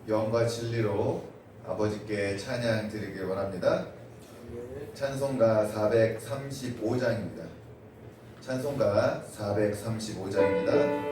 영과 진리로 아버지께 찬양 드리길 원합니다. 찬송가 435장입니다. 찬송가 435장입니다.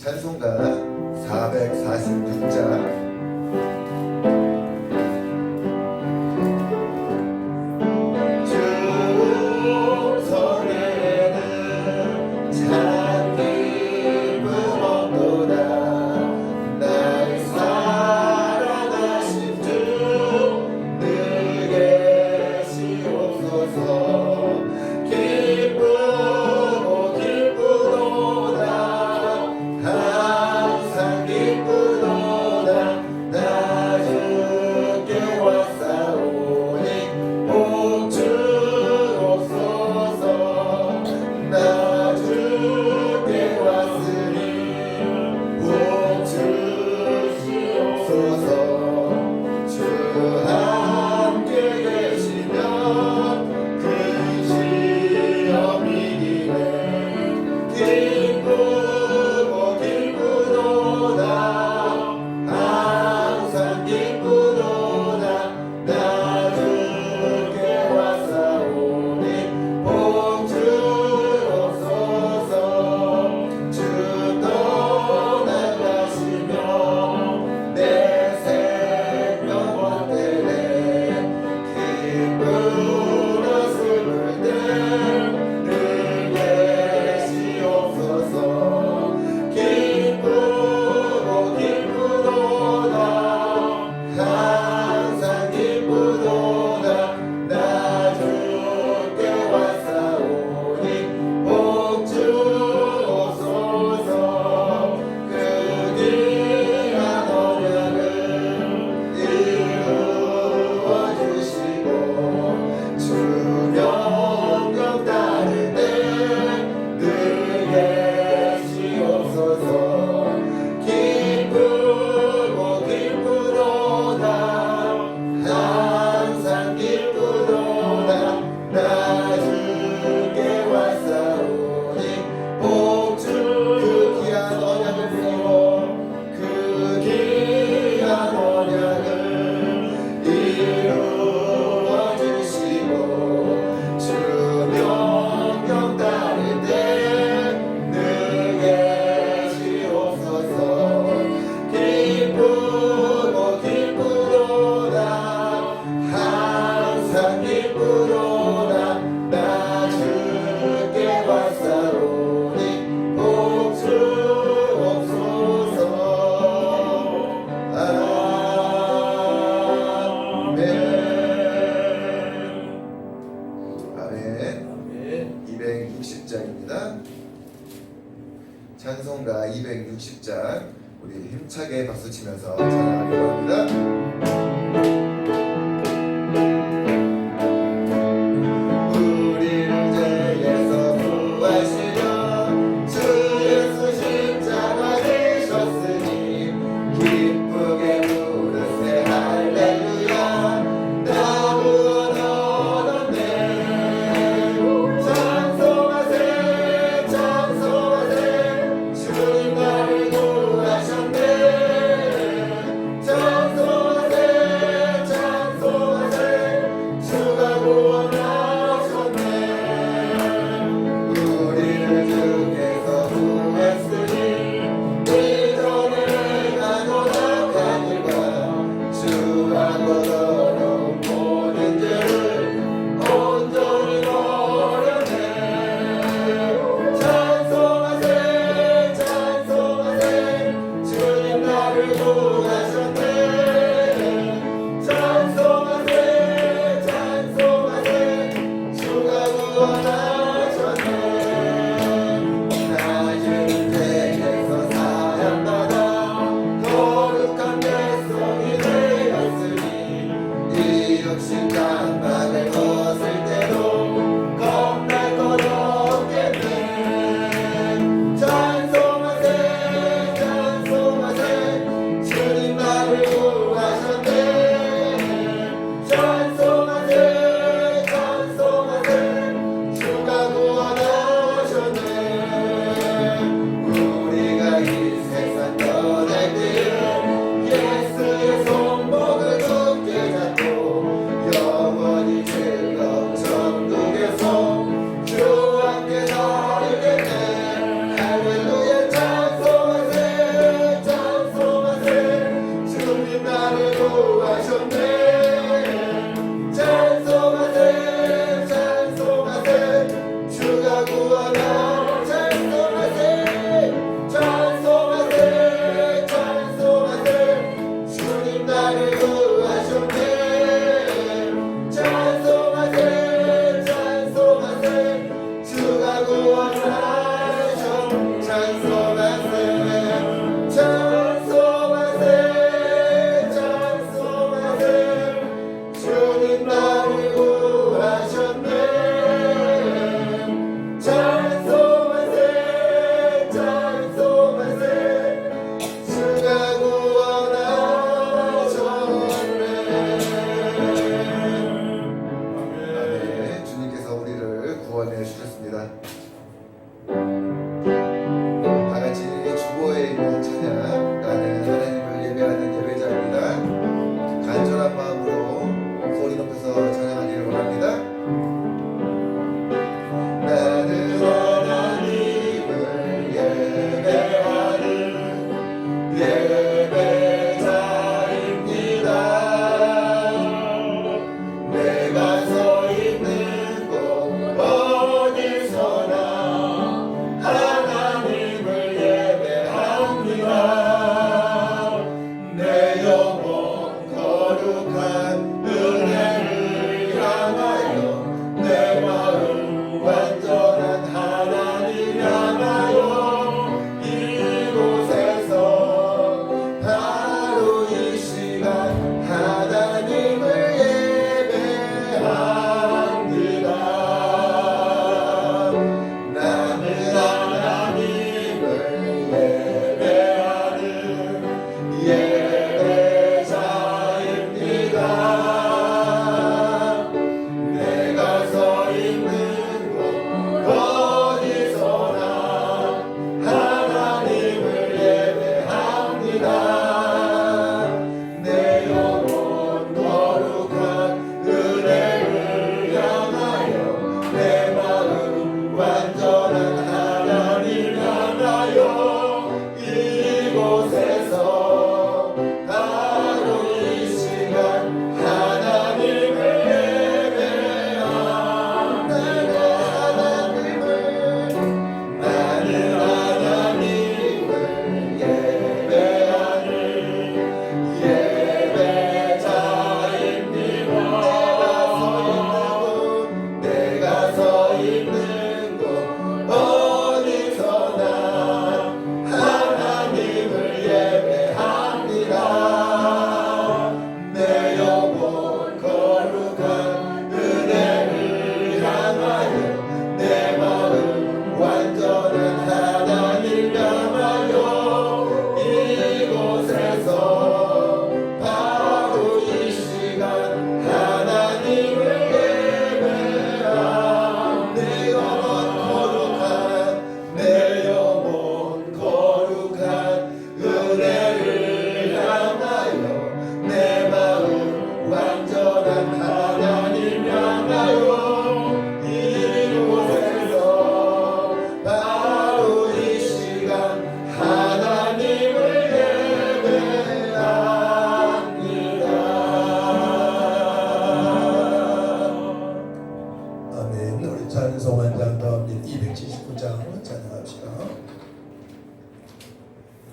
찬송가 446장 항상 기쁘도다 찬송가 260장 우리 힘차게 박수 치면서 찬양하기 바랍니다. 주님 나를 구하셨네. 찬송하세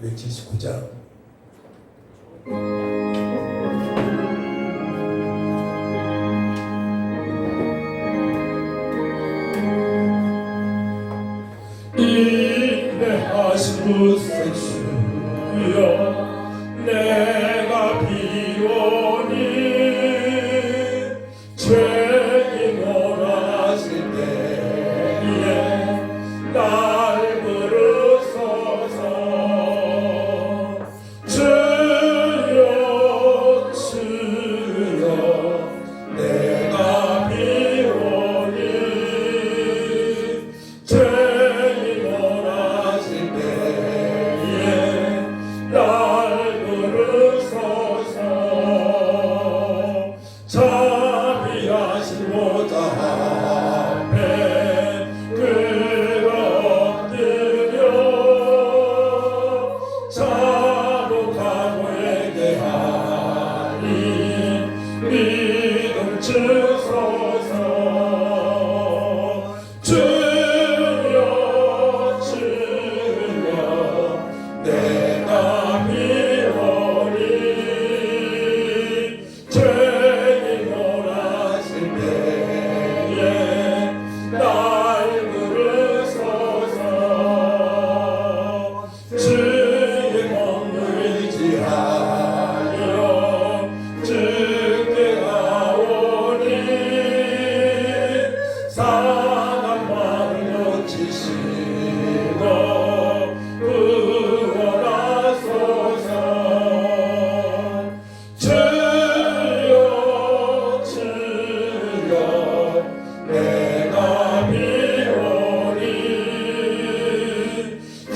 279장 인내하시옵소서 주여 내가 비오니 죄인 원하실 때에 날 부르소서 주여 주여 내가 비오니 죄인 원하실 때에 날 부르소서 자비하신 모자 앞에 엎드려 자복하고 회개하니 믿음 주소서 주여 주여 내가 비오니 죄인 원하실 때에 날 부르소서 주의 공을 의지하여 주께 가오니 상한 마음 고치시고 구원하소서 주여 주여 내가 비오니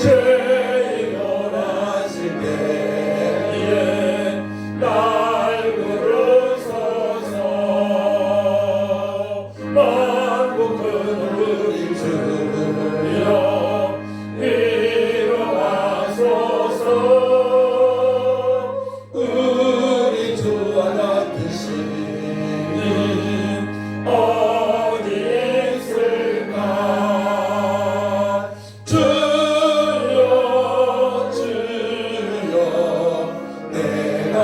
죄인 원하실 때에 날 부르소서 만국 그늘이 주여 일어나소서 우리 주와 같은 신이 어디 있을까 주여 주여 내가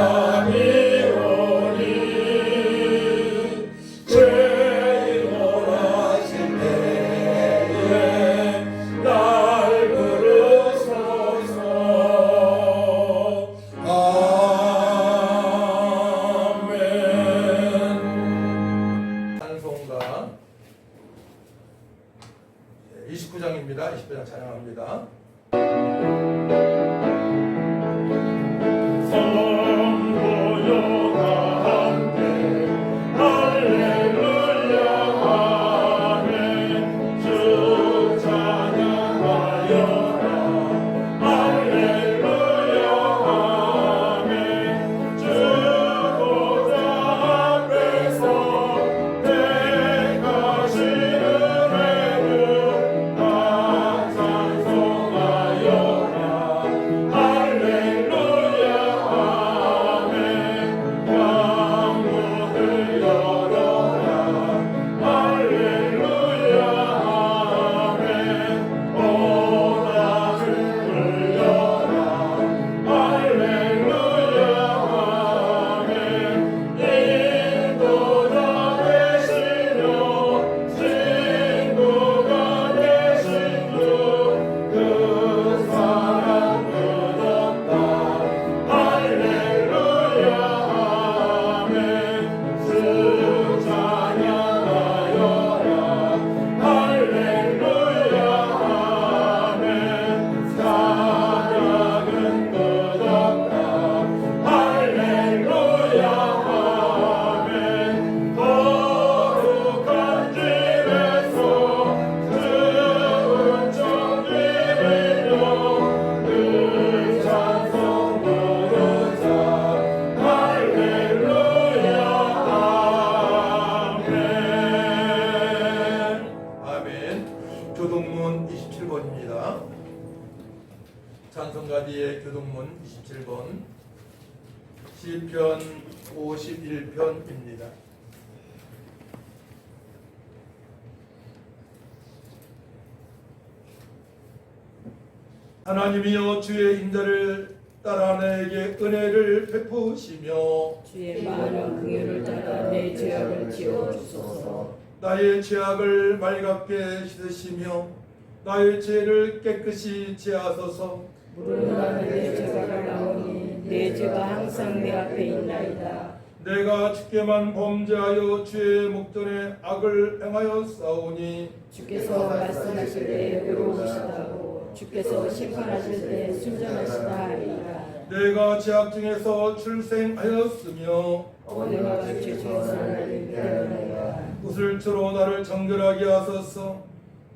비오니 죄인 원하실 때에 날 부르소서 아멘. 찬송가 29장입니다. 29장 찬양합니다. 성도여 함께 할렐루야 아멘 주 찬양하여라 할렐루야 아멘 주 보좌 앞에서 택하시는 애를 다 찬송하여라 할렐루야 아멘 창문을 열어라 할렐루야 아멘 오라를 불려라 할렐루야 아멘 인도자 되시며 친구가 되신 주그 사랑 끝없다 할렐루야 아멘 주 찬양하여라 할렐루야 아멘 사랑은 끝없다 할렐루야 아멘 거룩한 집에서 좋은 정기를요 그 찬송 부르자 할렐루야 아멘 아멘. 교동문 27번입니다. 찬송가디의 교동문 27번 시편 51편입니다. 하나님이여 주의 인자를 따라 내게 은혜를 베푸시며 주의 많은 긍휼을 따라 내 죄악을 지어 주소서. 나의 죄악을 맑게 씻으시며 나의 죄를 깨끗이 지하소서. 물은 나는 내 죄가 나오니 내 죄가 항상 내 앞에 있나이다. 내가 주께만 범죄하여 주의 목전에 악을 행하여 싸우니 주께서 말씀하실 때 의로우시다고 주께서 심판하실 때 순전하시다 하리이다. 내가 죄악 중에서 출생하였으며 오늘과 죄 중에서 하나님 때문이다. 구슬주로 나를 정결하게 하소서.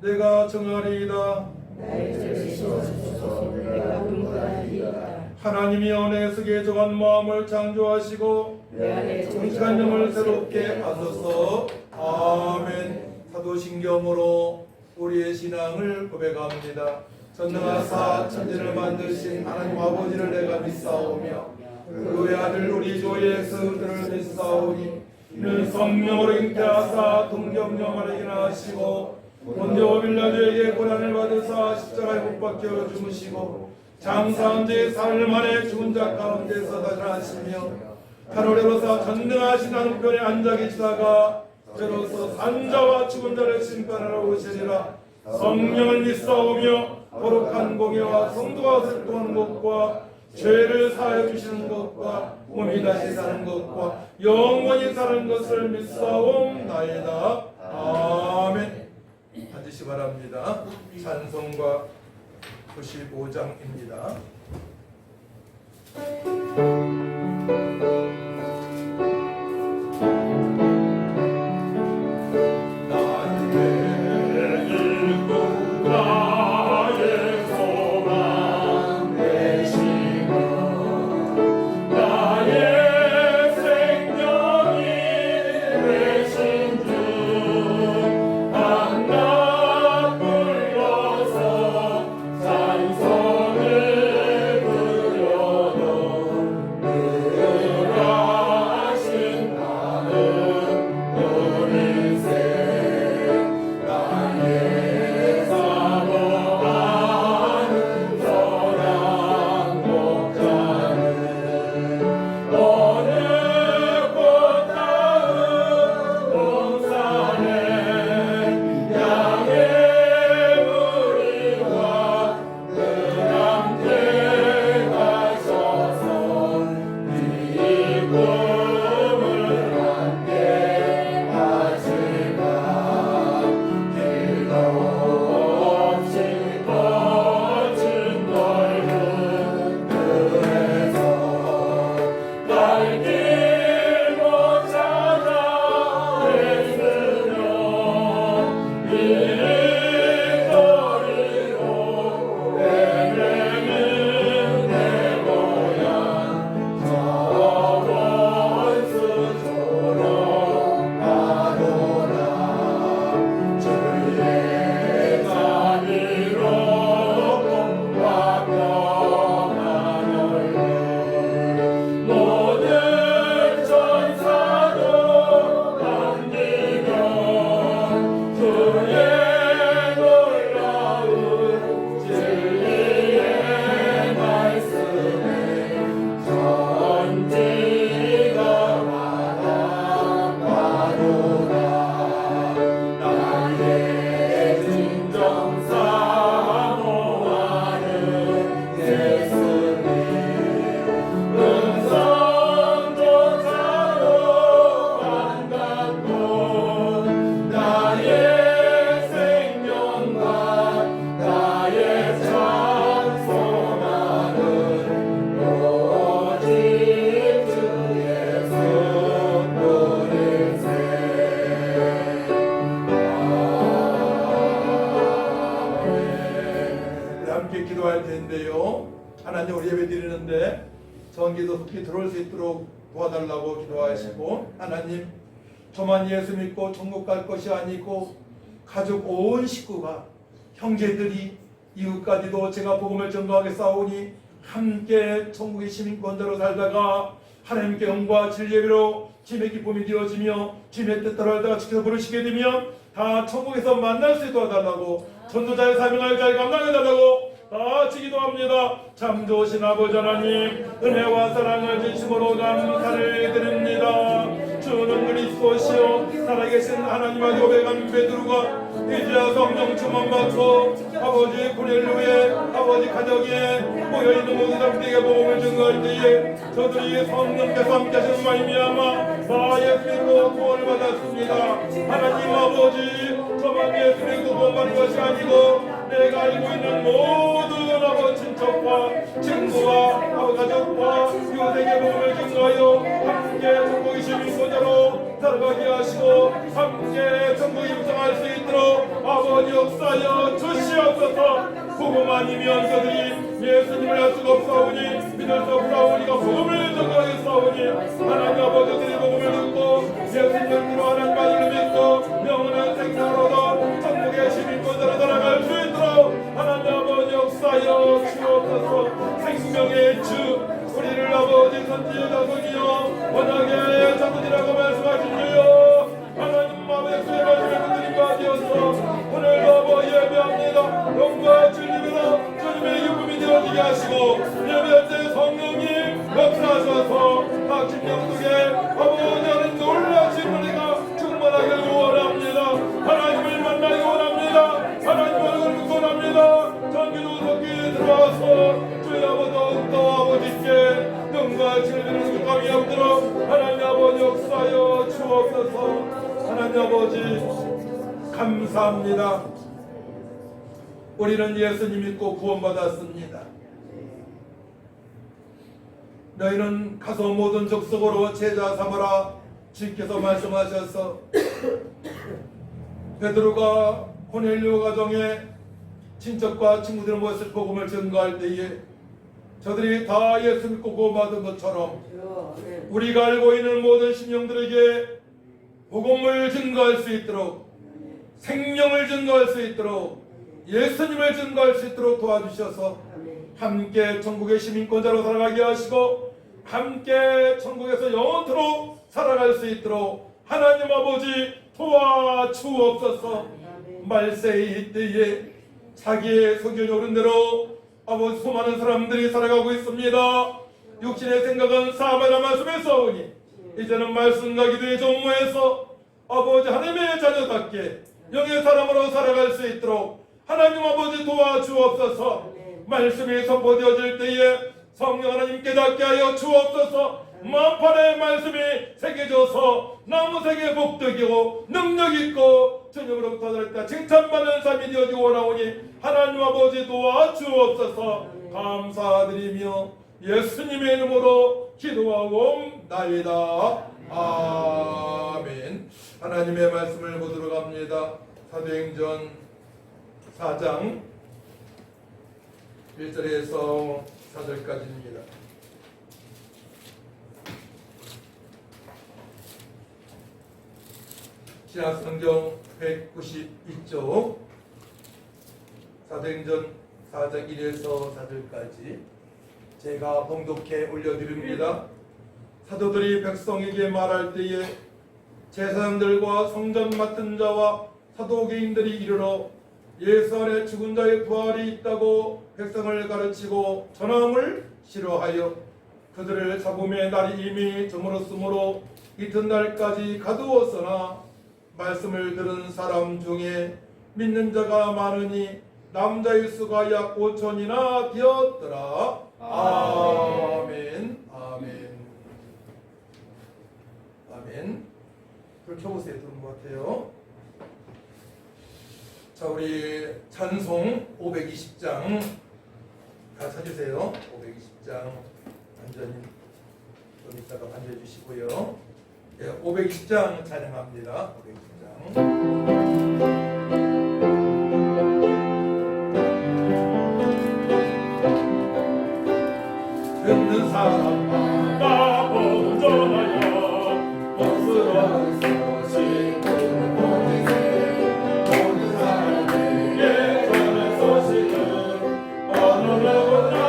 내가 정하리이다. 나의 죄를 씻어주소서. 내가 분부하리이다. 하나님이여 내 속에 정한 마음을 창조하시고 내 안에 정직한 영을 새롭게 하소서. 아멘. 사도신경으로 우리의 신앙을 고백합니다. 전능하사 천지를 만드신 하나님 아버지를 내가 믿사오며 그의 아들 우리 주 예수 그를 믿사오니 이는 성령으로 잉태하사 동정녀마를 인하시고 본디오 빌라도에게 고난을 받으사 십자가에 못 박혀 죽으시고 장사한 지 사흘 만에 죽은 자 가운데서 다시나시며 하늘에로서 전능하신 하늘편에 앉아 계시다가 저로서 산자와 죽은 자를 심판하러 오시리라. 성령을 믿사오며 거룩한 공예와 성도와 슬퍼하는 것과 죄를 사하여 주시는 것과 몸이 다시 사는 것과 영원히 사는 것을 믿사옵나이다. 아멘. 앉으시 바랍니다. 찬송가 95장입니다. 하나님 우리 예배 드리는데 전기도 속히 들어올 수 있도록 도와달라고 기도하시고, 하나님 저만 예수 믿고 천국 갈 것이 아니고 가족 온 식구가 형제들이 이웃까지도 제가 복음을 전도하게 싸우니 함께 천국의 시민권자로 살다가 하나님께 영과 진리로 주님의 기쁨이 되어지며 주님의 뜻대로 살다가 지켜서 부르시게 되면 다 천국에서 만날 수 있도록 해달라고, 전도자의 사명을 잘 감당해달라고 다 같이 기도합니다. 참 좋으신 아버지 하나님, 은혜와 사랑을 진심으로 감사를 드립니다. 주는 그리스도시요 살아계신 하나님의 고백한 베드로가 이제야 성령 충만받고 아버지 고넬료의 아버지 가정에 모여있는 모든 사람들에게 복음을 증거할 때에 저들이 성령께서 함께하시는 말미암아 다 예수님으로 구원을 받았습니다. 하나님 아버지, 저만 예수님으로 구원받는 것이 아니고 내가 알고 있는 모든 아버지 친척과 친구와 가족과 이웃에게 복음을 증거하여 함께 천국의 시민권자로 살아가게 하시고 함께 천국에 입성할 수 있도록 아버지 역사여 주시옵소서. 복음 아니면 저들이 예수님을 알 수가 없사오니 믿을 수 없사오니가 복음을 전하겠사오니 하나님 아버지들이 복음을 듣고 예수님을 믿고 하나님 아들을 믿고 영원한 생사로 얻어 천국의 시민권자로 살아갈 수 있도록 하나님 아버지 역사여 주옵소서. 생명의 주 우리를 아버지 선지의 자손이여 원하게 자손이라고 말씀하신 주여 하나님 아버지 주의 말씀을 붙들린 바 되어서 오늘도 아버지 예배합니다. 영과 주님으로 주님의 유품이 되어지게 하시고 예배할 때 성령님 역사하셔서 각 심령 속에 아버지 하나님 놀라신 은혜가 충만하게 원합니다. 하나님을 만나기 원합니다. 하나님 얼굴을 뵙기 원합니다. 전기도 속에 들어와서 주의 아버지 더욱더 아버지께 영과 주님의 감이 없도록 하나님 아버지 역사여 주옵소서. 하나님 아버지 감사합니다. 우리는 예수님 믿고 구원받았습니다. 너희는 가서 모든 족속으로 제자 삼으라 주께서 말씀하셔서 베드로가 고넬료 가정에 친척과 친구들 모였을 복음을 증거할 때에 저들이 다 예수 믿고 구원받은 것처럼 우리가 알고 있는 모든 심령들에게 복음을 증거할 수 있도록 생명을 증거할 수 있도록 예수님을 증거할 수 있도록 도와주셔서 함께 천국의 시민권자로 살아가게 하시고 함께 천국에서 영원토록 살아갈 수 있도록 하나님 아버지 도와주옵소서. 말세의 때에 자기의 소견이 오른 대로 아버지 수많은 사람들이 살아가고 있습니다. 육신의 생각은 사마나 말씀에 싸우니 이제는 말씀과 기도의 전무에서 아버지 하나님의 자녀답게 영의 사람으로 살아갈 수 있도록 하나님 아버지 도와주옵소서. 말씀이 선포되어질 때에 성령 하나님 깨닫게 하여 주옵소서. 만판의 말씀이 새겨져서 나무새게 복되고 능력있고 주님으로부터 들었다 칭찬받는 삶이 되어지고 원하오니 하나님 아버지 도와주옵소서. 감사드리며 예수님의 이름으로 기도하옵나이다. 아멘. 하나님의 말씀을 보도록 합니다. 사도행전 4장 1절에서 4절까지입니다. 신약성경 192쪽 사도행전 4장 1에서 4절까지 제가 봉독해 올려드립니다. 사도들이 백성에게 말할 때에 제사장들과 성전 맡은 자와 사도개인들이 이르러 예수 안에 죽은 자의 부활이 있다고 백성을 가르치고 전함을 싫어하여 그들을 잡음의 날이 이미 저물었으므로 이튿날까지 가두었으나 말씀을 들은 사람 중에 믿는 자가 많으니 남자의 수가 약 5천이나 되었더라. 아멘. 아멘. 아멘. 불 켜보세요. 들은 것 같아요. 자, 우리 찬송 520장 다 찾으세요. 520장 완전히 좀 이따가 반주해 주시고요. 네, 520장 찬양합니다. 520장. 듣는 사람마다 보존하여 복스러운 소식 모든 사람에게 전한 소식은 어느 누구 나오라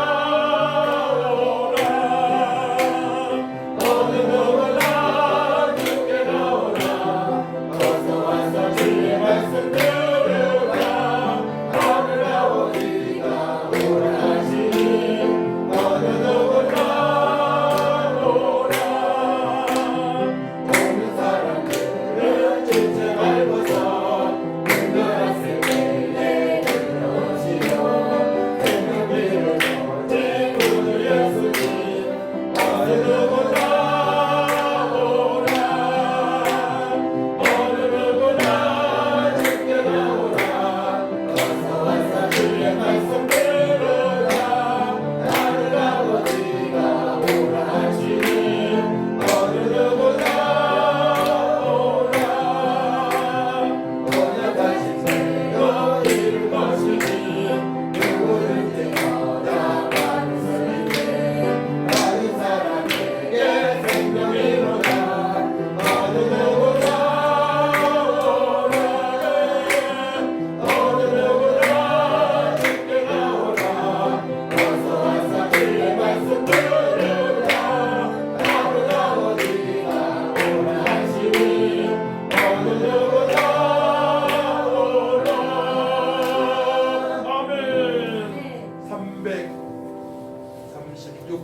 어느 누구나 주께 나오라 어서 와서 주의 말씀 들으라 하늘 아버지가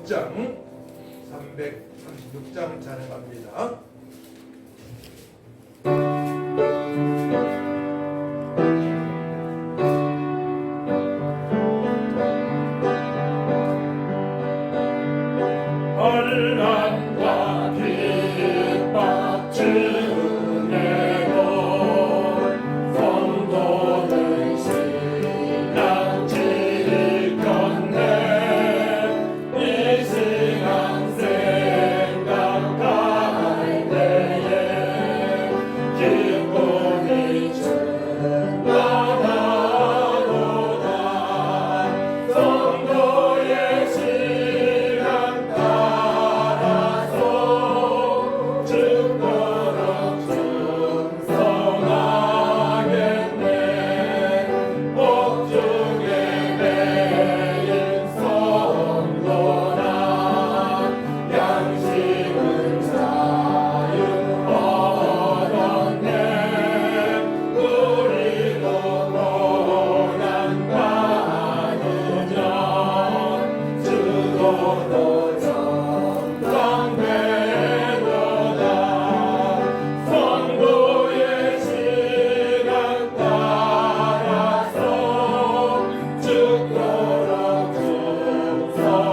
336장 336장 찬양합니다. 환난과 핍박 주내고 성도는 신앙 지켰네. 이 신앙 생각할 때에 기쁨이 충만하도다. 성도의 신앙 따라서 죽도록 충성하겠네. 복중에 매인 성도나 양심은 자유 얻었네. 우리도 고난 받으면 죽어도 정상되도다. 성도의 신앙 따라서 죽도록 충성하겠네.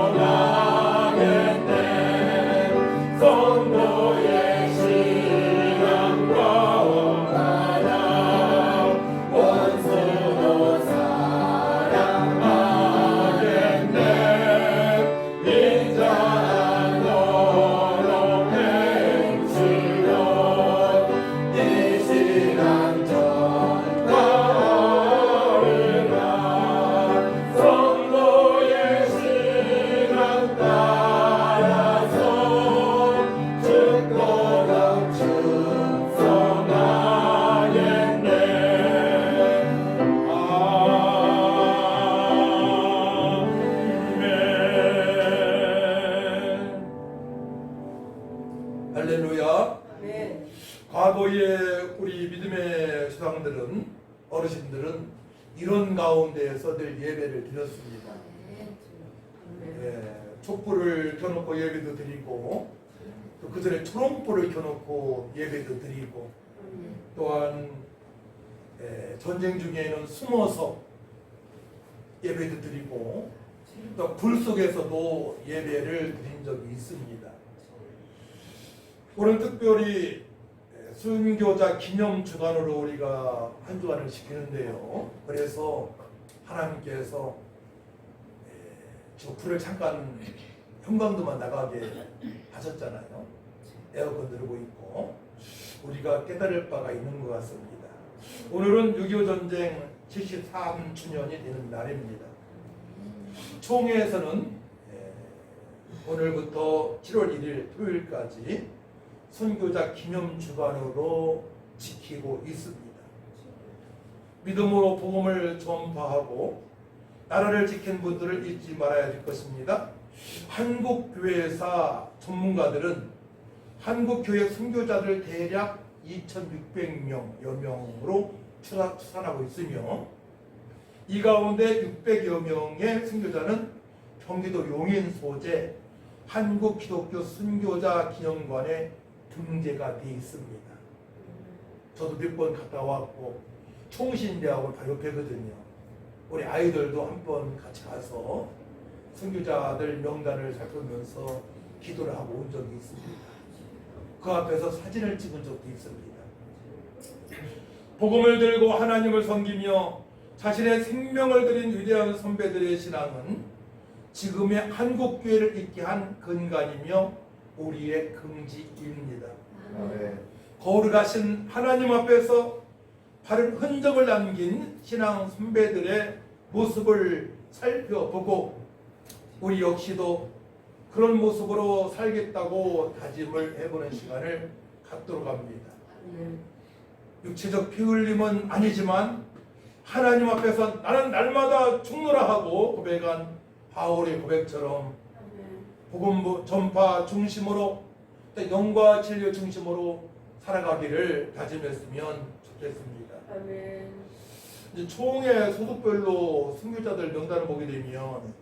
성도의 신앙과 나라 원수도 사랑하겠네. 인자한 너로 행실로 이 신앙 전하리라. 성도의 신앙 따라서 죽도록 충성하겠네. 아멘. 할렐루야. 아멘. 과거에 우리 믿음의 조상들은, 어르신들은 이런 가운데에서 늘 예배를 드렸습니다. 촛불을 켜놓고 예배도 드리고, 또 그 전에 초롱불을 켜놓고 예배도 드리고, 또한 전쟁 중에는 숨어서 예배도 드리고, 또 불 속에서도 예배를 드린 적이 있습니다. 오늘 특별히 순교자 기념 주간으로 우리가 한 주간을 지키는데요. 그래서 하나님께서 저 불을 잠깐 형광도만 나가게 하셨잖아요. 에어컨 들고 있고 우리가 깨달을 바가 있는 것 같습니다. 오늘은 6.25 전쟁 73주년이 되는 날입니다. 총회에서는 오늘부터 7월 1일 토요일까지 선교자 기념 주간으로 지키고 있습니다. 믿음으로 복음을 전파하고 나라를 지킨 분들을 잊지 말아야 될 것입니다. 한국교회사 전문가들은 한국교회 선교자들 대략 2,600명여 명으로 추산하고 있으며 이 가운데 600여 명의 선교자는 경기도 용인 소재 한국기독교 선교자 기념관에 등재가 되어 있습니다. 저도 몇 번 갔다 왔고 총신대하고 다 옆에거든요. 우리 아이들도 한 번 같이 가서 선교자들 명단을 살펴보면서 기도를 하고 온 적이 있습니다. 그 앞에서 사진을 찍은 적도 있습니다. 복음을 들고 하나님을 섬기며 자신의 생명을 드린 위대한 선배들의 신앙은 지금의 한국교회를 있게 한 근간이며 우리의 긍지입니다. 거룩하신 하나님 앞에서 바른 흔적을 남긴 신앙 선배들의 모습을 살펴보고 우리 역시도 그런 모습으로 살겠다고 다짐을 해보는 시간을 갖도록 합니다. 육체적 피 흘림은 아니지만 하나님 앞에서 나는 날마다 죽노라 하고 고백한 바울의 고백처럼 복음 전파 중심으로 영과 진리 중심으로 살아가기를 다짐했으면 좋겠습니다. 아멘. 이제 총회 소속별로 선교자들 명단을 보게 되면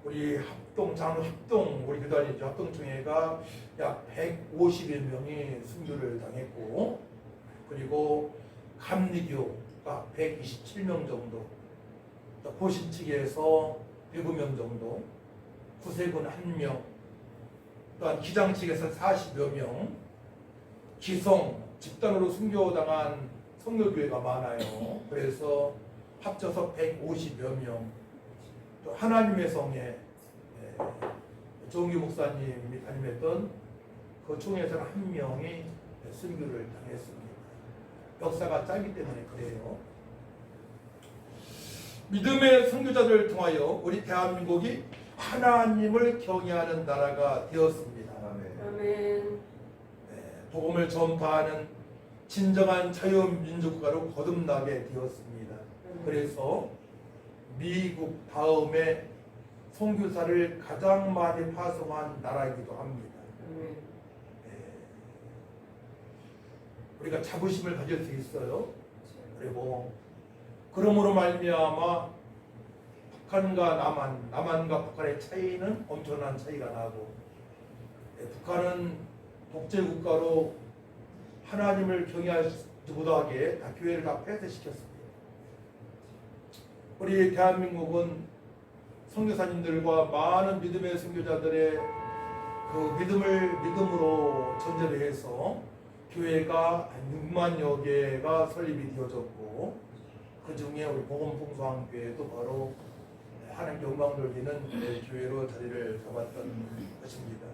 우리 장합동 우리 교단이 합동총회가 약 150여 명이 순교를 당했고, 그리고 감리교가 127명 정도, 보신 측에서 7명 정도, 구세군 1명, 또한 기장 측에서 40여 명, 기성 집단으로 순교당한 성교교회가 많아요. 그래서 합쳐서 150여 명. 또 하나님의 성에 정규 목사님이 담임했던 그 총회에서는 1명이 순교를 당했습니다. 역사가 짧기 때문에 그래요. 믿음의 선교자들을 통하여 우리 대한민국이 하나님을 경외하는 나라가 되었습니다. 아멘. 복음을 전파하는 진정한 자유민주국가로 거듭나게 되었습니다. 그래서 미국 다음에 선교사를 가장 많이 파송한 나라이기도 합니다. 우리가 자부심을 가질 수 있어요. 그리고 그러므로 말미암아 북한과 남한과 북한의 차이는 엄청난 차이가 나고, 북한은 독재국가로 하나님을 경외하지 못하게 다 교회를 다 폐쇄시켰습니다. 우리 대한민국은 선교사님들과 많은 믿음의 선교자들의 그 믿음으로 전제를 해서 교회가 한 6만여 개가 설립이 되어졌고, 그 중에 우리 복음풍성교회도 바로 하나님 영광 돌리는 교회로 자리를 잡았던 것입니다.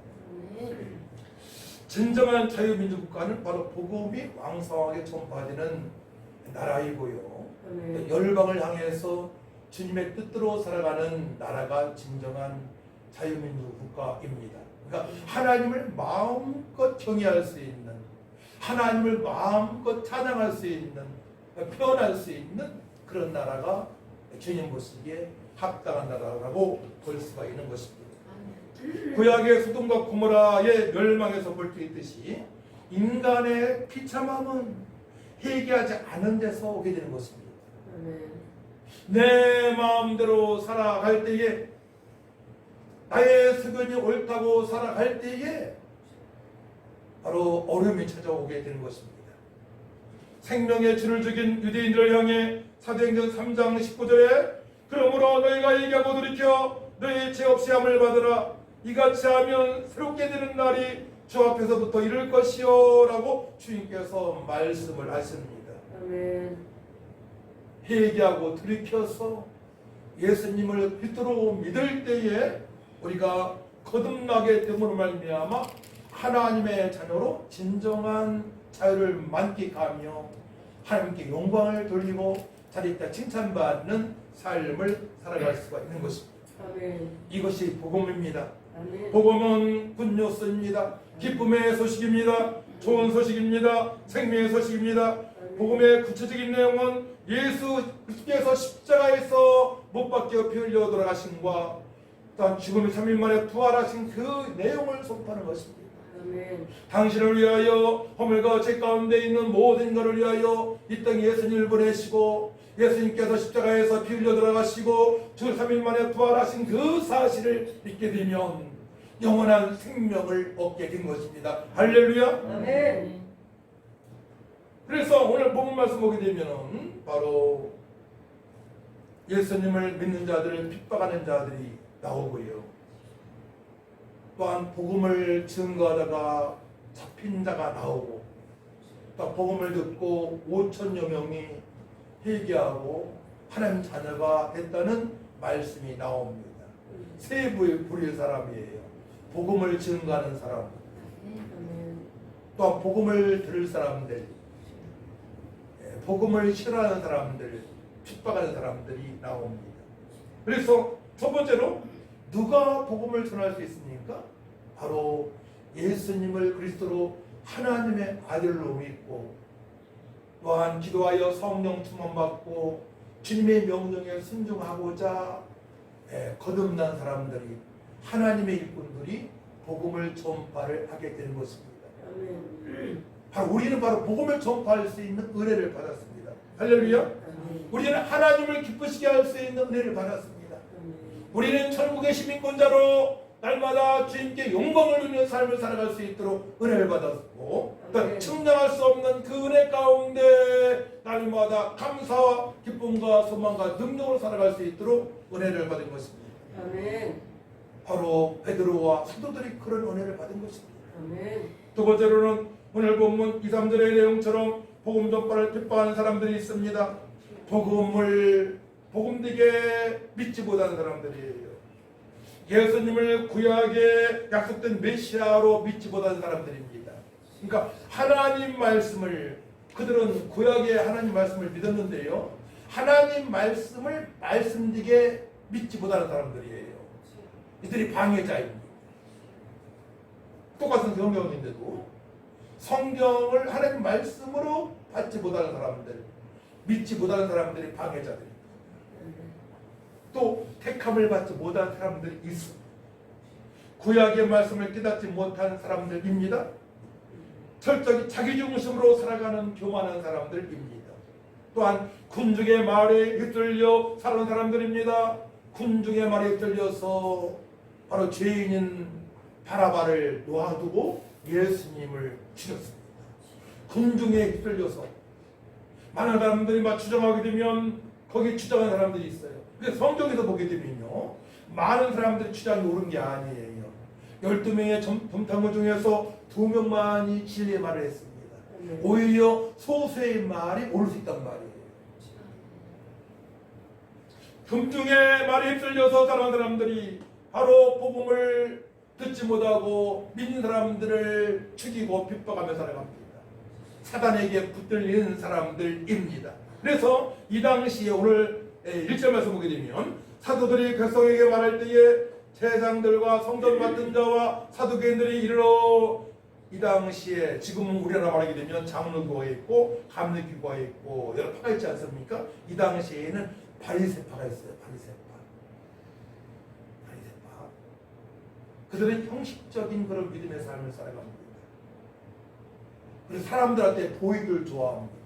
진정한 자유민주국가는 바로 복음이 왕성하게 전파되는 나라이고요. 열방을 향해서 주님의 뜻대로 살아가는 나라가 진정한 자유민주국가입니다. 그러니까 하나님을 마음껏 경외할 수 있는, 하나님을 마음껏 찬양할 수 있는, 표현할 수 있는 그런 나라가 주님 보시기에 합당한 나라라고 볼 수가 있는 것입니다. 구약의 소돔과 고모라의 멸망에서 볼 수 있듯이 인간의 비참함은 회개하지 않은 데서 오게 되는 것입니다. 내 마음대로 살아갈 때에, 나의 수견이 옳다고 살아갈 때에 바로 어려움이 찾아오게 되는 것입니다. 생명의 주를 죽인 유대인들을 향해 사도행전 3장 19절에 그러므로 너희가 얘기하고 돌이켜 너희 죄 없이 함을 받으라. 이같이 하면 새롭게 되는 날이 주 앞에서부터 이를 것이요 라고 주님께서 말씀을 하십니다. 아멘. 회개하고 돌이켜서 예수님을 빛으로 믿을 때에 우리가 거듭나게 됨으로 말미암아 하나님의 자녀로 진정한 자유를 만끽하며 하나님께 영광을 돌리고 자리에 칭찬받는 삶을 살아갈 수가 있는 것입니다. 아멘. 이것이 복음입니다. 아멘. 복음은 굿뉴스입니다. 기쁨의 소식입니다. 좋은 소식입니다. 생명의 소식입니다. 복음의 구체적인 내용은 예수 그리스도께서 십자가에서 못 박혀 피 흘려 돌아가심과 또한 죽음의 3일 만에 부활하신 그 내용을 선포하는 것입니다. 아멘. 당신을 위하여 허물과 죄 가운데 있는 모든 것을 위하여 이 땅에 예수님을 보내시고 예수님께서 십자가에서 피 흘려 돌아가시고 주 3일 만에 부활하신 그 사실을 믿게 되면 영원한 생명을 얻게 된 것입니다. 할렐루야. 아멘. 그래서 오늘 본문 말씀 보게 되면은 바로 예수님을 믿는 자들을 핍박하는 자들이 나오고요. 또한 복음을 증거하다가 잡힌 자가 나오고, 또 복음을 듣고 5천여 명이 회개하고 하나님 자녀가 됐다는 말씀이 나옵니다. 세 부류의 사람이에요. 복음을 증거하는 사람, 또 복음을 들을 사람들, 복음을 싫어하는 사람들, 핍박하는 사람들이 나옵니다. 그래서 첫 번째로 누가 복음을 전할 수 있습니까? 바로 예수님을 그리스도로 하나님의 아들로 믿고 또한 기도하여 성령 충만받고 주님의 명령에 순종하고자 거듭난 사람들이, 하나님의 일꾼들이 복음을 전파를 하게 되는 것입니다. 바로 우리는 바로 복음을 전파할 수 있는 은혜를 받았습니다. 할렐루야. 우리는 하나님을 기쁘시게 할 수 있는 은혜를 받았습니다. 우리는 천국의 시민권자로 날마다 주님께 영광을 누리는 삶을 살아갈 수 있도록 은혜를 받았고, 또 측량할 수 없는 그 은혜 가운데 날마다 감사와 기쁨과 소망과 능력으로 살아갈 수 있도록 은혜를 받은 것입니다. 아멘. 바로 베드로와 사도들이 그런 은혜를 받은 것입니다. 아멘. 두 번째로는 오늘 본문 2, 3절의 내용처럼 복음 전파를 핍박하는 사람들이 있습니다. 복음 되게 믿지 못하는 사람들이에요. 예수님을 구약에 약속된 메시아로 믿지 못하는 사람들입니다. 그러니까 하나님 말씀을, 그들은 구약의 하나님 말씀을 믿었는데요, 하나님 말씀을 말씀되게 믿지 못하는 사람들이에요. 이들이 방해자입니다. 똑같은 성경인데도 성경을 하나님 말씀으로 받지 못하는 사람들, 믿지 못하는 사람들이 방해자들입니다. 또 택함을 받지 못한 사람들이 있습니다. 구약의 말씀을 깨닫지 못한 사람들입니다. 철저히 자기중심으로 살아가는 교만한 사람들입니다. 또한 군중의 말에 휩쓸려 살아온 사람들입니다. 군중의 말에 휩쓸려서 바로 죄인인 바라바를 놓아두고 예수님을 죽였습니다. 군중에 휩쓸려서 많은 사람들이 막 주장하게 되면 거기 주장하는 사람들이 있어요. 근데 성경에서 보게 되면요, 많은 사람들이 주장이 옳은 게 아니에요. 12명의 점탐구 중에서 2명만이 진리의 말을 했습니다. 오히려 소수의 말이 옳을 수 있단 말이에요. 금중의 말에 휩쓸려서 살아온 사람들이 바로 복음을 듣지 못하고 믿는 사람들을 죽이고 핍박하며 살아갑니다. 사단에게 붙들리는 사람들입니다. 그래서 이 당시에 오늘 1절 말씀 보게 되면, 사도들이 백성에게 말할 때에 제사장들과 성전 맡은 자와 사두개인들이 이르러, 이 당시에 지금은 우리나라 말하게 되면 장로교가 있고 감리교가 있고 여러 파가 있지 않습니까? 이 당시에는 바리새파가 있어요. 바리새파. 그들은 형식적인 그런 믿음의 삶을 살아갑니다. 그래서 사람들한테 보이기를 좋아합니다.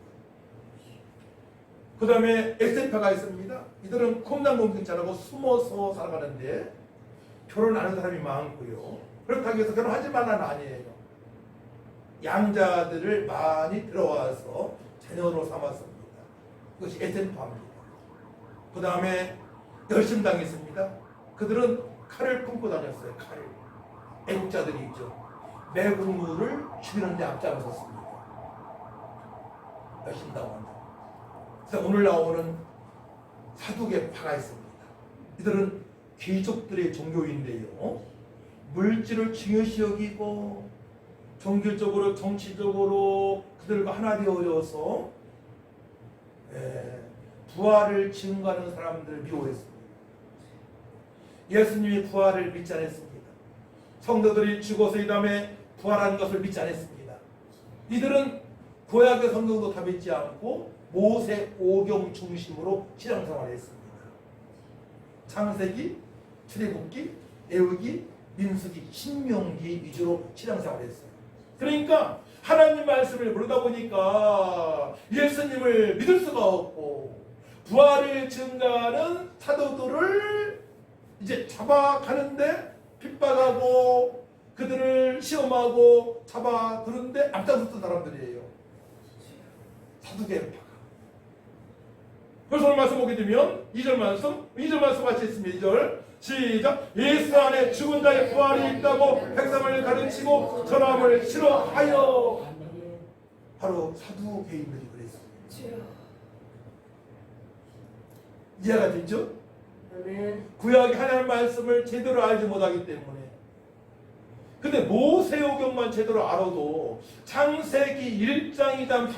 그 다음에 에세파가 있습니다. 이들은 콤당공경자라고 숨어서 살아가는데 결혼하는 사람이 많고요. 그렇다고 해서 결혼하지 말라는 아니에요. 양자들을 많이 들어와서 자녀로 삼았습니다. 그것이 에세파입니다. 그 다음에 열심당이 있습니다. 그들은 칼을 품고 다녔어요. 칼을. 애국자들이 있죠. 매국노를 죽이는 데 앞장섰습니다. 열심당원들. 그래서 오늘 나오는 사두개파가 있습니다. 이들은 귀족들의 종교인데요, 물질을 중요시 여기고 종교적으로 정치적으로 그들과 하나 되어져서 부활을 증거하는 사람들을 미워했습니다. 예수님이 부활을 믿지 않았습니다. 성도들이 죽어서 이 다음에 부활한 것을 믿지 않았습니다. 이들은 구약의 성경도 다 믿지 않고 모세 오경 중심으로 신앙생활을 했습니다. 창세기, 출애굽기, 레위기, 민수기, 신명기 위주로 신앙생활을 했어요. 그러니까 하나님 말씀을 모르다 보니까 예수님을 믿을 수가 없고, 부활을 증가하는 사도들을 이제 잡아가는데 핍박하고 그들을 시험하고 잡아두는데 앞장섰던 사람들이에요. 사두개파가. 그래서 오늘 말씀 보게 되면 2절 말씀 같이 있습니다. 2절 시작. 예수 안에 죽은 자의 부활이 있다고 백성을 가르치고 전함을 싫어하여. 바로 사두개인들이 그랬습니다. 이해가 되죠? 구약의 하나님 말씀을 제대로 알지 못하기 때문에. 근데 모세오경만 제대로 알아도, 창세기 1장 2장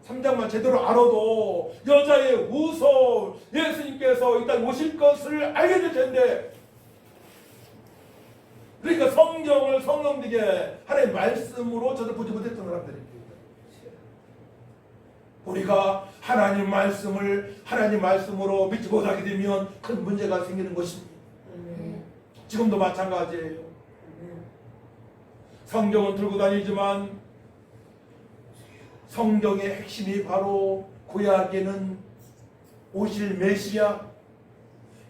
3장만 제대로 알아도 여자의 후손 예수님께서 이 땅에 오실 것을 알게 될 텐데, 그러니까 성경을 성령되게 하나님의 말씀으로 저들 보지 못했던 사람들입니다. 우리가 하나님 말씀으로 믿지 못하게 되면 큰 문제가 생기는 것입니다. 지금도 마찬가지예요. 성경은 들고 다니지만 성경의 핵심이 바로 구약에는 오실 메시아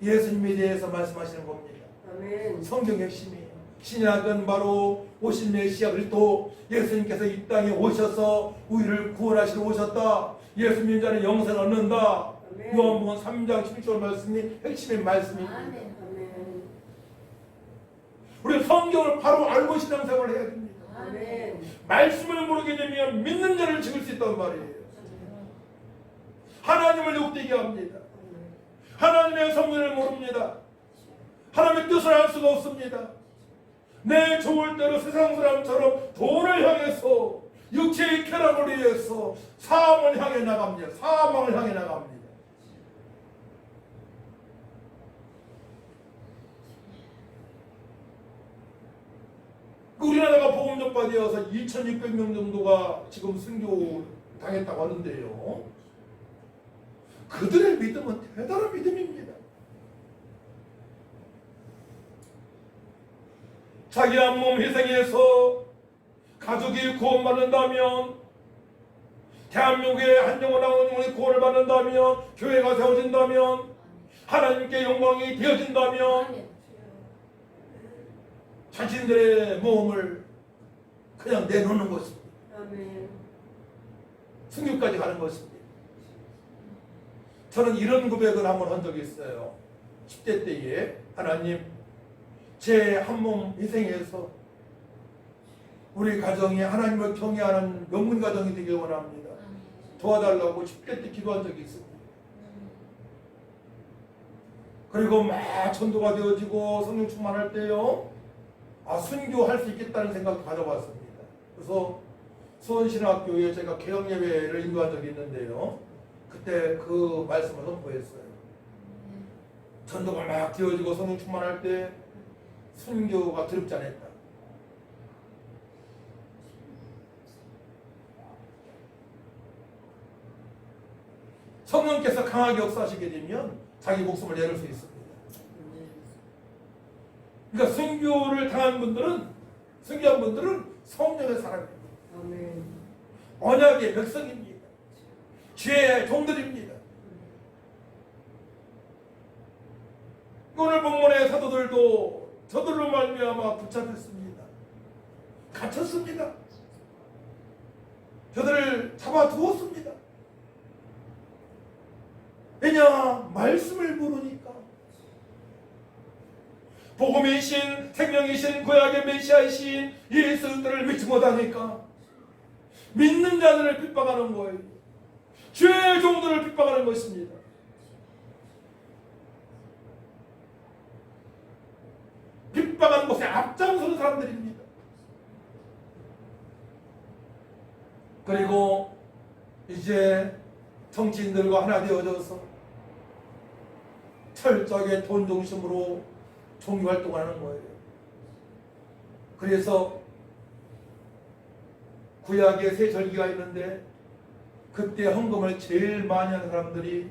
예수님에 대해서 말씀하시는 겁니다. 아멘. 성경 핵심이에요. 신약은 바로 오신 메시아 그리스도 예수님께서 이 땅에 오셔서 우리를 구원하시러 오셨다. 예수 믿는 자는 영생을 얻는다. 아멘. 요한복음 3장 16절 말씀이 핵심의 말씀입니다. 아멘. 우리 성경을 바로 알고 신앙생활을 해야 됩니다. 아멘. 말씀을 모르게 되면 믿는 자를 죽일 수 있단 말이에요. 하나님을 욕되게 합니다. 하나님의 성령을 모릅니다. 하나님의 뜻을 알 수가 없습니다. 내 좋을 대로 세상 사람처럼 돈을 향해서 육체의 쾌락을 위해서 사망을 향해 나갑니다. 사망을 향해 나갑니다. 우리나라가 복음 전파되어서 2,600명 정도가 지금 순교 당했다고 하는데요. 그들의 믿음은 대단한 믿음입니다. 자기 한 몸 희생해서 가족이 구원받는다면, 대한민국의 한 영혼 한 영혼이 구원을 받는다면, 교회가 세워진다면, 하나님께 영광이 되어진다면 자신들의 몸을 그냥 내놓는 것입니다. 아멘. 순교까지 가는 것입니다. 저는 이런 고백을 한번 한 적이 있어요. 10대 때에 하나님, 제 한 몸 희생해서 우리 가정이 하나님을 경외하는 명문 가정이 되길 원합니다. 도와달라고 10대 때 기도한 적이 있습니다. 그리고 막 전도가 되어지고 성령 충만할 때요, 순교할 수 있겠다는 생각도 가져봤습니다. 그래서 수원신학교에 제가 개혁예배를 인도한 적이 있는데요, 그때 그 말씀을 선포했어요. 전도가 막 되어지고 성령 충만할 때 순교가 두렵지 않았다. 성령께서 강하게 역사하시게 되면 자기 목숨을 내놓을 수 있습니다. 그러니까 순교를 당한 분들은, 순교한 분들은 성령의 사람입니다. 아멘. 언약의 백성입니다. 죄의 종들입니다. 오늘 본문의 사도들도 저들로 말미암아 붙잡혔습니다. 갇혔습니다. 저들을 잡아두었습니다. 왜냐? 말씀을 모르니까. 복음이신, 생명이신, 구약의 메시아이신 예수 그리스도를 믿지 못하니까 믿는 자들을 핍박하는 거예요. 죄의 종들을 핍박하는 것입니다. 핍박하는 것에 앞장서는 사람들입니다. 그리고 이제 정치인들과 하나 되어져서 철저하게 돈 중심으로 종교활동을 하는 거예요. 그래서 구약에 세 절기가 있는데 그때 헌금을 제일 많이 하는 사람들이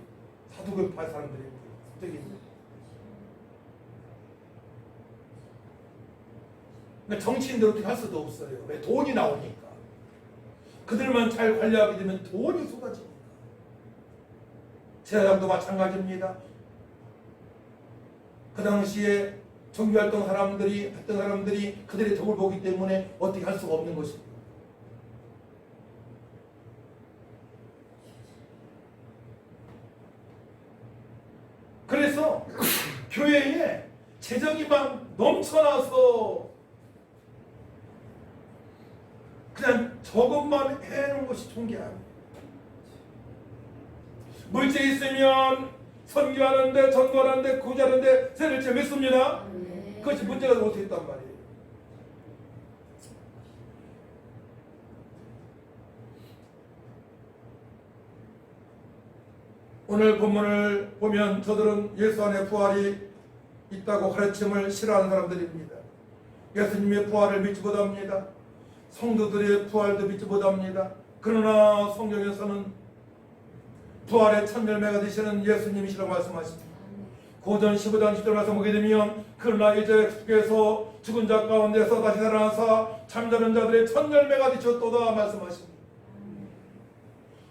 사두개파 사람들입니다. 그러니까 정치인들 어떻게 할 수도 없어요. 왜? 돈이 나오니까. 그들만 잘 관리하게 되면 돈이 쏟아집니다. 제사장도 마찬가지입니다. 그 당시에 종교활동 사람들이, 했던 사람들이 그들의 덕을 보기 때문에 어떻게 할 수가 없는 것입니다. 그래서 교회에 재정이 막 넘쳐나서 그냥 저것만 해놓은 것이 좋은 게 아니에요. 물질이 있으면 선교하는데, 전도하는데, 구제하는데 세를 재밌습니다. 그것이 문제가 될 수 있단 말이에요. 오늘 본문을 보면 저들은 예수 안에 부활이 있다고 가르침을 싫어하는 사람들입니다. 예수님의 부활을 믿지 못합니다. 성도들의 부활도 믿지 못합니다. 그러나 성경에서는 부활의 첫 열매가 되시는 예수님이시라고 말씀하십니다. 고전 15장 10절 말씀 보게 되면 그러나 이제 주께서 죽은 자 가운데서 다시 살아나사 잠자는 자들의 첫 열매가 되셨도다 말씀하십니다.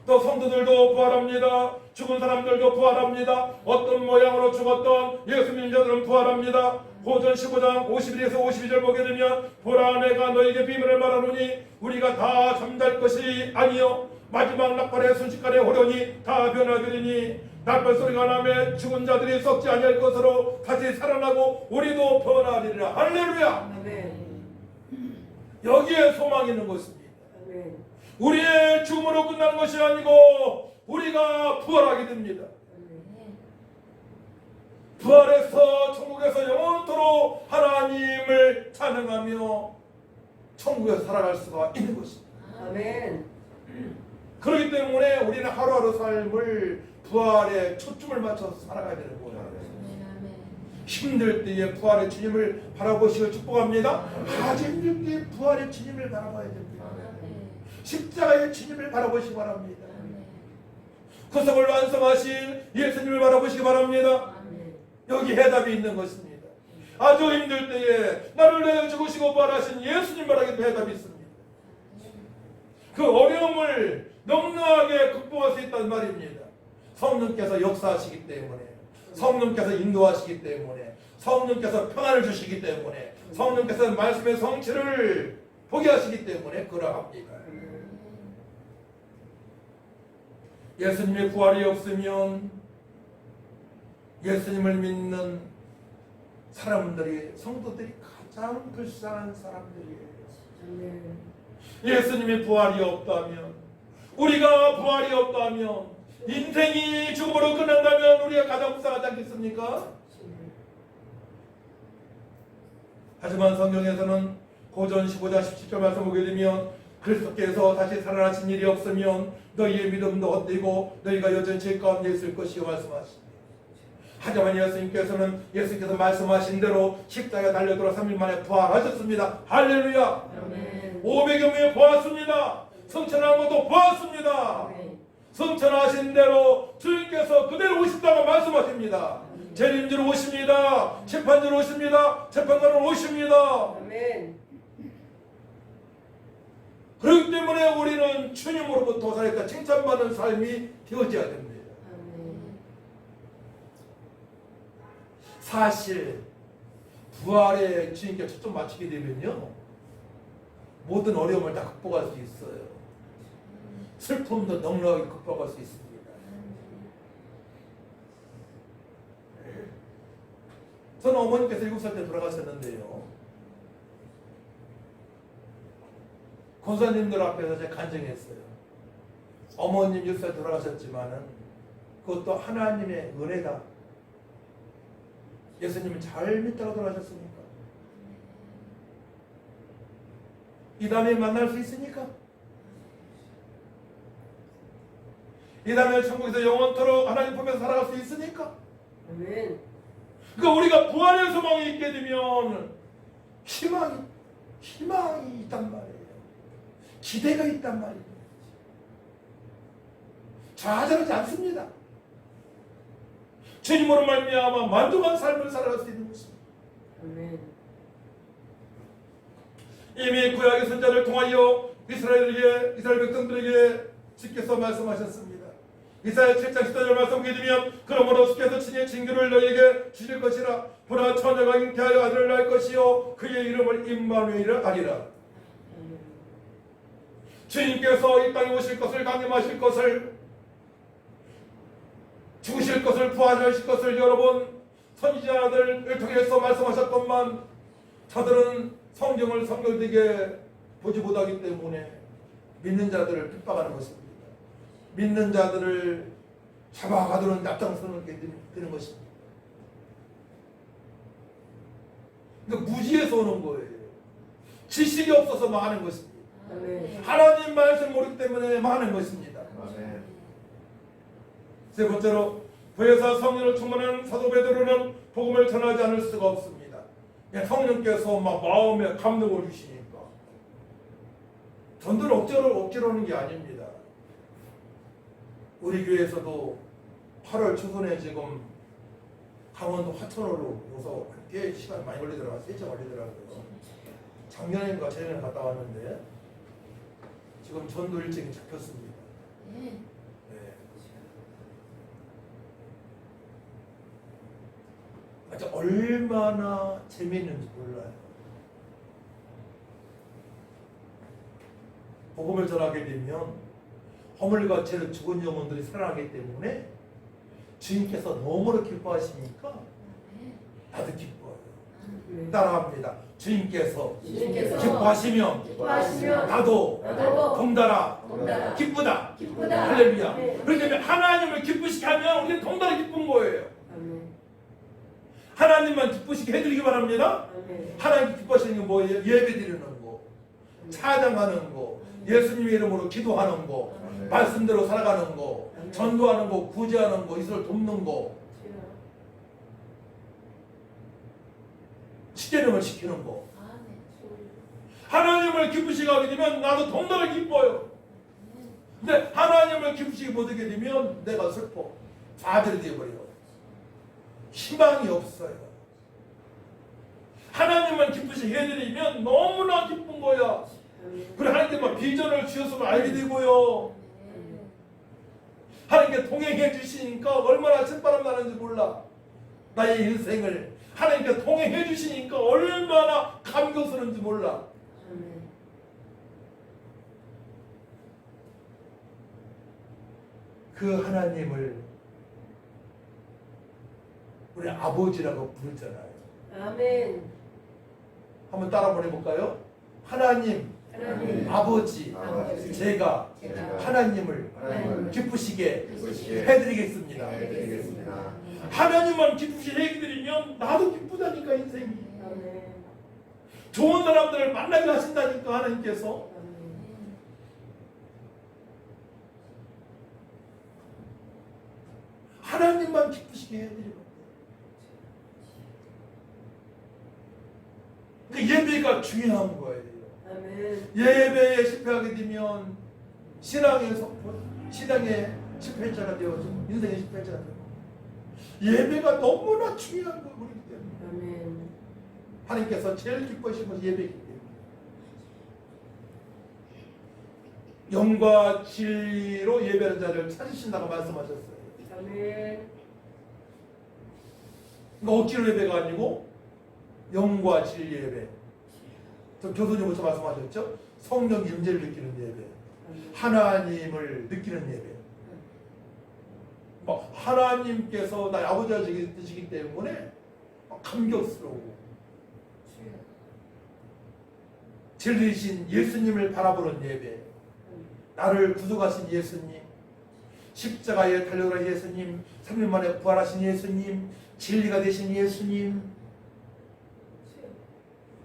또 성도들도 부활합니다. 죽은 사람들도 부활합니다. 어떤 모양으로 죽었던 예수 믿는 자들은 부활합니다. 고전 15장 51에서 52절 보게 되면 보라 내가 너에게 비밀을 말하노니 우리가 다 잠잘 것이 아니요 마지막 낙발에 순식간에 호련히 다 변화되리니 낙발 소리가 나며 죽은 자들이 썩지 아니할 것으로 다시 살아나고 우리도 변화하리라. 할렐루야. 아멘. 여기에 소망이 있는 것입니다. 아멘. 우리의 죽음으로 끝나는 것이 아니고 우리가 부활하게 됩니다. 부활해서 천국에서 영원토록 하나님을 찬양하며 천국에서 살아갈 수가 있는 것입니다. 아멘. 그렇기 때문에 우리는 하루하루 삶을 부활에 초점을 맞춰서 살아가야 되는 거예요. 힘들 때에 부활의 주님을 바라보시고 축복합니다. 아주 힘들 때 부활의 주님을 바라봐야 됩니다. 십자가의 주님을 바라보시기 바랍니다. 구속을 완성하신 예수님을 바라보시기 바랍니다. 여기 해답이 있는 것입니다. 아주 힘들 때에 나를 내어 죽으시고 부활하신 예수님 바라기도 해답이 있습니다. 그 어려움을 넉넉하게 극복할 수 있다는 말입니다. 성령께서 역사하시기 때문에, 성령께서 인도하시기 때문에, 성령께서 평안을 주시기 때문에, 성령께서 말씀의 성취를 보게 하시기 때문에 그러합니다. 예수님의 부활이 없으면 예수님을 믿는 사람들이, 성도들이 가장 불쌍한 사람들이에요. 예수님의 부활이 없다면, 우리가 부활이 없다면, 인생이 죽음으로 끝난다면 우리가 가장 불쌍하지 않겠습니까? 하지만 성경에서는 고전 15장 17절 말씀 보게 되면 그리스도께서 다시 살아나신 일이 없으면 너희의 믿음도 헛되고 너희가 여전히 죄 가운데 있을 것이요 말씀하십니다. 하지만 예수님께서 말씀하신 대로 십자가에 달려들어 3일 만에 부활하셨습니다. 할렐루야. 500여 명이 보았습니다. 성천한 것도 보았습니다. 성천하신 대로 주님께서 그대로 오신다고 말씀하십니다. 재림주로 오십니다. 재판주로 오십니다. 재판관으로 오십니다. 그렇기 때문에 우리는 주님으로부터 살았다 칭찬받는 삶이 되어져야 됩니다. 사실 부활에 주님께 초점 맞추게 되면요 모든 어려움을 다 극복할 수 있어요. 슬픔도 넉넉하게 극복할 수 있습니다. 저는 어머니께서 7살 때 돌아가셨는데요, 권사님들 앞에서 제가 간증했어요. 어머님 6살 돌아가셨지만은 그것도 하나님의 은혜다. 예수님을 잘 믿다가 돌아가셨습니까? 이 다음에 만날 수 있으니까? 이 다음에 천국에서 영원토록 하나님 보면서 살아갈 수 있으니까? 그러니까 우리가 부활의 소망이 있게 되면 희망이 있단 말이에요. 기대가 있단 말이에요. 좌절하지 않습니다. 주님으로 말미암아 만족한 삶을 살아갈 수 있는 것입니다. 이미 구약의 선자를 통하여 이스라엘 백성들에게 주께서 말씀하셨습니다. 이사야 7장 14절 말씀 보게 되면 그러므로 주께서 친히 징조를 너희에게 주실 것이라. 보라 처녀가 잉태하여 아들을 낳을 것이요 그의 이름을 임마누엘이라 하리라. 주님께서 이 땅에 오실 것을, 강림하실 것을, 죽으실 것을, 부활하실 것을 여러분 선지자들을 통해서 말씀하셨건만 저들은 성경을 성결되게 보지 못하기 때문에 믿는 자들을 핍박하는 것입니다. 믿는 자들을 잡아가도록 납작스러운 게 되는 것입니다. 그러니까 무지에서 오는 거예요. 지식이 없어서 망하는 것입니다. 하나님 말씀 모르기 때문에 망하는 것입니다. 세 번째로 부에서 성령을 충만한 사도 베드로는 복음을 전하지 않을 수가 없습니다. 성령께서 막 마음에 감동을 주시니까 전도를 억지로 하는 게 아닙니다. 우리 교회에서도 8월 초순에 지금 강원도 화천으로 여기서 꽤 시간 많이 걸리더라고요. 3시간 걸리더라고요. 작년인가 재작년에 갔다 왔는데 지금 전도 일정이 잡혔습니다. 아주 얼마나 재미있는지 몰라요. 복음을 전하게 되면 허물과 죄로 죽은 영혼들이 살아나기 때문에 주님께서 너무나 기뻐하시니까 나도 기뻐요. 따라합니다. 주님께서 기뻐하시면 나도 덩달아 기쁘다. 할렐루야. 그렇기 때문에 하나님을 기쁘시게 하면 우리는 덩달아 기쁜 거예요. 하나님만 기쁘시게 해드리기 바랍니다. 하나님 기뻐하시는 게 뭐예요? 예배 드리는 거, 찬양하는 거, 예수님의 이름으로 기도하는 거, 말씀대로 살아가는 거, 전도하는 거, 구제하는 거, 이스라엘 돕는 거, 십계명을 지키는 거. 하나님을 기쁘시게 하게 되면 나도 덩달아 기뻐요. 근데 하나님을 기쁘시게 못하게 되면 내가 슬퍼. 좌절이 되어버려요. 희망이 없어요. 하나님만 기쁘시게 해드리면 너무나 기쁜 거야. 그래 하나님께 막 비전을 주셨으면 알게 되고요. 하나님께 동행해 주시니까 얼마나 신바람 나는지 몰라. 나의 인생을 하나님께 동행해 주시니까 얼마나 감격스러운지 몰라. 그 하나님을 우리 아버지라고 부르잖아요. 아멘. 한번 따라 보내볼까요? 하나님, 아버지, 제가 하나님을 기쁘시게 해드리겠습니다. 하나님만 기쁘시게 해드리면 나도 기쁘다니까 인생이. 좋은 사람들을 만나게 하신다니까 하나님께서. 하나님만 기쁘시게 해드리고. 그 예배가 중요한 거예요. 예배에 실패하게 되면 신앙의 실패자가 되어지고 인생의 실패자가 되고. 예배가 너무나 중요한 거예요. 그렇기 때문에 하나님께서 제일 기뻐하시는 것이 예배이기 때문에 영과 진리로 예배하는 자를 찾으신다고 말씀하셨어요. 그러니까 억지로 예배가 아니고 영과 진리 예배. 저 교수님부터 말씀하셨죠? 성령 임재를 느끼는 예배, 하나님을 느끼는 예배. 막 하나님께서 나의 아버지가 되시기 때문에 감격스러우고 진리신 예수님을 바라보는 예배, 나를 구속하신 예수님, 십자가에 달려오신 예수님, 3일 만에 부활하신 예수님, 진리가 되신 예수님,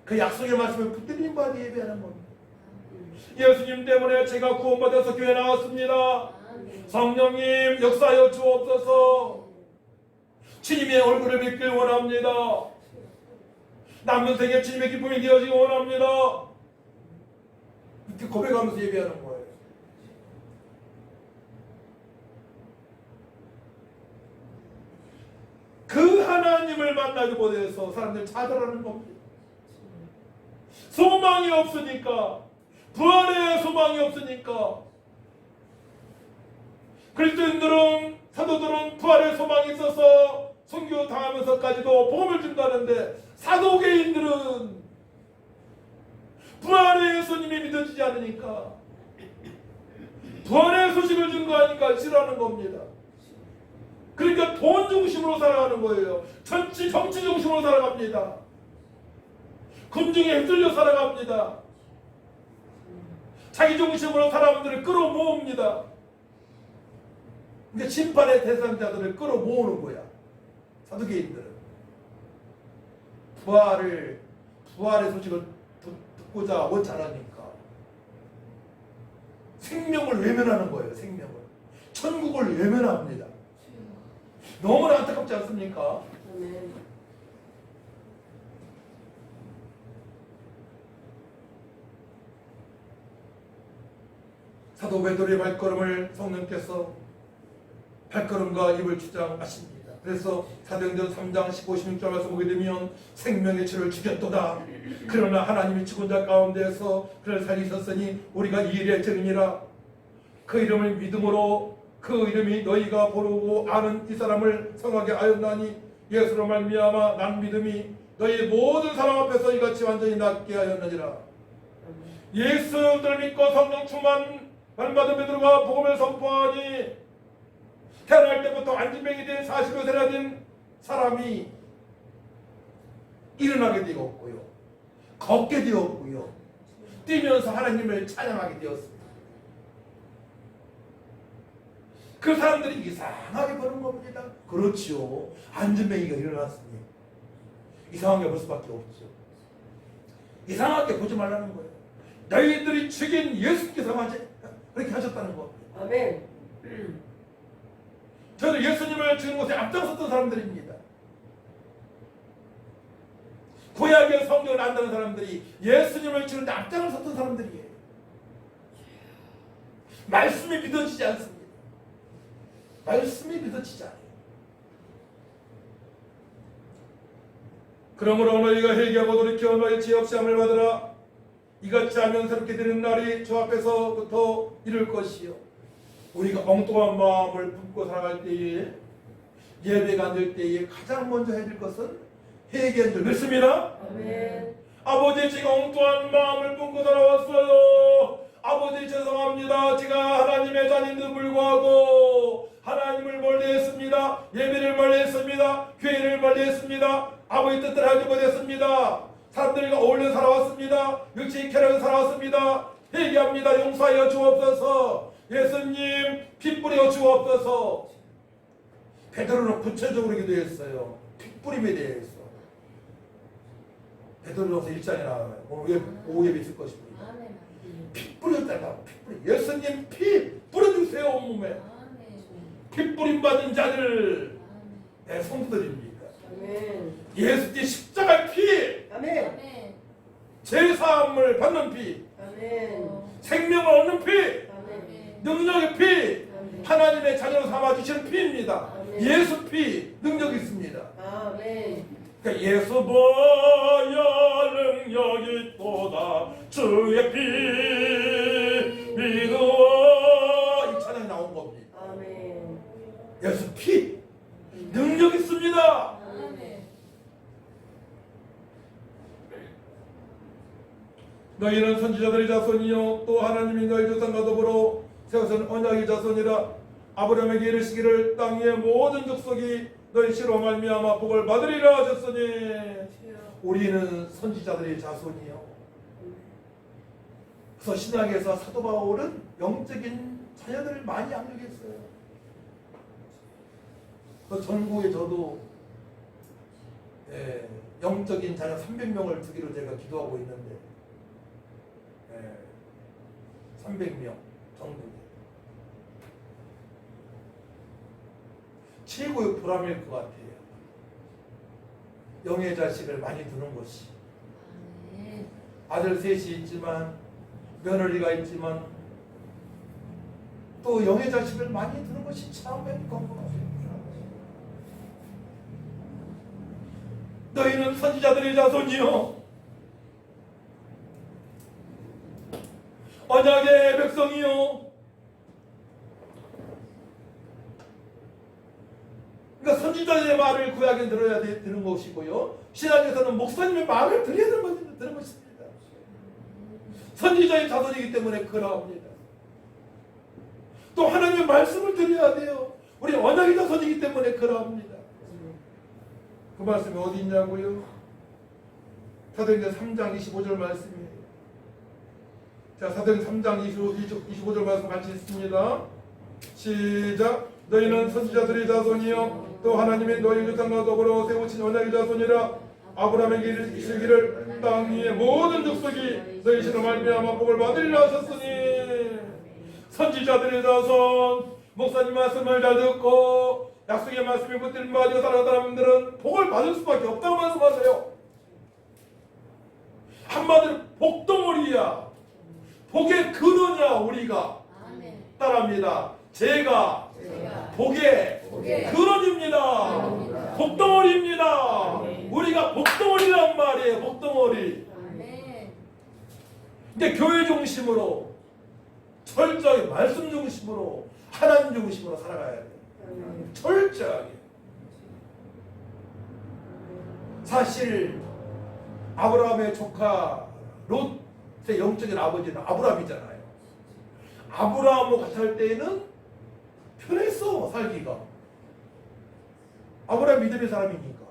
그 약속의 말씀을 붙들린 바에 예배하는 겁니다. 예수님 때문에 제가 구원받아서 교회 나왔습니다. 성령님 역사하여 주옵소서. 주님의 얼굴을 뵙길 원합니다. 남은 생에 주님의 기쁨이 되어지기 원합니다. 이렇게 고백하면서 예배하는 거예요. 그 하나님을 만나기 못해서 사람들 좌절하는 겁니다. 소망이 없으니까, 부활의 소망이 없으니까. 그리스도인들은, 사도들은 부활의 소망이 있어서 선교 당하면서까지도 복음을 준다는데, 사도계인들은 부활의 예수님이 믿어지지 않으니까 부활의 소식을 준 거 아니까 싫어하는 겁니다. 그러니까 돈 중심으로 살아가는 거예요. 정치 중심으로 살아갑니다. 금중에 휩쓸려 살아갑니다. 자기 중심으로 사람들을 끌어모읍니다. 그러니까 심판의 대상자들을 끌어모으는 거야. 사두개인들은 부활의 소식을 듣고자 원치 않으니까 생명을 외면하는 거예요. 생명을, 천국을 외면합니다. 너무나 안타깝지 않습니까? 사도 베드로의 발걸음을 성령께서 발걸음과 입을 주장하십니다. 그래서 사도행전 3장 15, 16절 말씀 보게 되면 생명의 주를 죽였도다. 그러나 하나님이 죽은 자 가운데서 그를 살리셨으니 우리가 이 일의 증인이라. 그 이름을 믿음으로 그 이름이 너희가 보르고 아는 이 사람을 성하게 하였나니 예수로 말미암아 난 믿음이 너희 모든 사람 앞에서 이같이 완전히 낫게 하였느니라. 예수를 믿고 성령 충만 받은 베드로가 복음을 선포하니 태어날 때부터 안진병이 된 40여 세나 된 사람이 일어나게 되었고요, 걷게 되었고요, 뛰면서 하나님을 찬양하게 되었습니다. 그 사람들이 이상하게 보는 겁니다. 그렇지요. 안진뱅이가 일어났으니 이상하게 볼 수밖에 없죠. 이상하게 보지 말라는 거예요. 너희들이 죽인 예수께서 그렇게 하셨다는 거. 아멘. 저는 예수님을 죽인 곳에 앞장섰던 사람들입니다. 구약의 성경을 안다는 사람들이 예수님을 죽이는데 앞장을 섰던 사람들이에요. 말씀이 믿어지지 않습니다. 말씀이 믿어지지 않아요. 그러므로 너희가 회개하고 돌이켜 너희 죄 없이 함을 받으라. 이같이 하면 새롭게 되는 날이 저 앞에서부터 이룰 것이요. 우리가 엉뚱한 마음을 품고 살아갈 때에, 예배가 안 될 때에 가장 먼저 해야 될 것은 회개한 줄 믿습니다. 아멘. 아버지, 제가 엉뚱한 마음을 품고 살아왔어요. 아버지, 죄송합니다. 제가 하나님의 자녀인데도 불구하고 하나님을 멀리했습니다. 예배를 멀리했습니다. 교회를 멀리했습니다. 아버지 뜻대로 하지 못했습니다. 사람들과 어울려 살아왔습니다. 육체의 쾌락을 살아왔습니다. 회개합니다. 용서하여 주옵소서. 예수님 피 뿌려 주옵소서. 베드로는 구체적으로 기도했어요. 피 뿌림에 대해서. 베드로전서 1장에 나와요. 오늘 오후에 있을 것입니다. 피 뿌렸다가 피 뿌려. 예수님 피 뿌려주세요. 온몸에. 피 뿌림 받은 자들 내 성도들입니다. 아멘. 예수님 십자가 피, 아멘. 제사함을 받는 피, 아멘. 생명을 얻는 피, 아멘. 능력의 피, 하나님의 자녀로 삼아주시는 피입니다. 아멘. 예수 피, 능력이 있습니다. 아멘. 그러니까 예수 보야 능력이 있도다 주의 피 믿어, 이 찬양이 나온 겁니다. 아멘. 예수 피, 능력 있습니다. 너희는 선지자들의 자손이요 또 하나님이 너희 조상과 더불어 세우신 언약의 자손이라. 아브라함에게 이르시기를 땅 위의 모든 족속이 너희 씨로 말미암아 복을 받으리라 하셨으니 우리는 선지자들의 자손이요. 그래서 신약에서 사도 바울은 영적인 자녀들을 많이 양육했어요. 그 전국에 저도 영적인 자녀 300명을 두기로 제가 기도하고 있는데 300명 전국에. 최고의 보람일 것 같아요. 영의 자식을 많이 두는 것이. 아들 셋이 있지만 며느리가 있지만 또 영의 자식을 많이 두는 것이 참 행복한 것 같아요. 너희는 선지자들의 자손이요 언약의 백성이요. 그러니까 선지자의 말을 구약에 들어야 되는 것이고요, 신약에서는 목사님의 말을 들어야 되는 것입니다. 선지자의 자손이기 때문에 그러합니다. 또 하나님의 말씀을 드려야 돼요. 우리 언약의 자손이기 때문에 그러합니다. 그 말씀이 어디 있냐고요? 사도행전 3장 25절 말씀이에요. 자, 사도행전 3장 25절 말씀 같이 읽습니다. 시작. 너희는 선지자들의 자손이요 또 하나님의 너희 조상과 더불어 세우신 언약의 자손이라. 아브라함에게 이르시기를 땅 위의 모든 족속이 너희 신으로 말미암아 복을 받으리라 하셨으니. 선지자들의 자손, 목사님 말씀을 잘 듣고 약속의 말씀에 붙들림 가지고 살아가는 사람들은 복을 받을 수밖에 없다고 말씀하세요. 한마디로 복덩어리야. 복의 근원이야. 우리가 따라합니다. 제가 복의 근원입니다. 복덩어리입니다. 우리가 복덩어리란 말이에요. 복덩어리. 근데 교회 중심으로, 철저하게 말씀 중심으로, 하나님 중심으로 살아가야 돼요. 철저하게. 사실 아브라함의 조카 롯의 영적인 아버지는 아브라함이잖아요. 아브라함하고 같이 할 때에는 편했어 살기가. 아브라함 믿음의 사람이니까.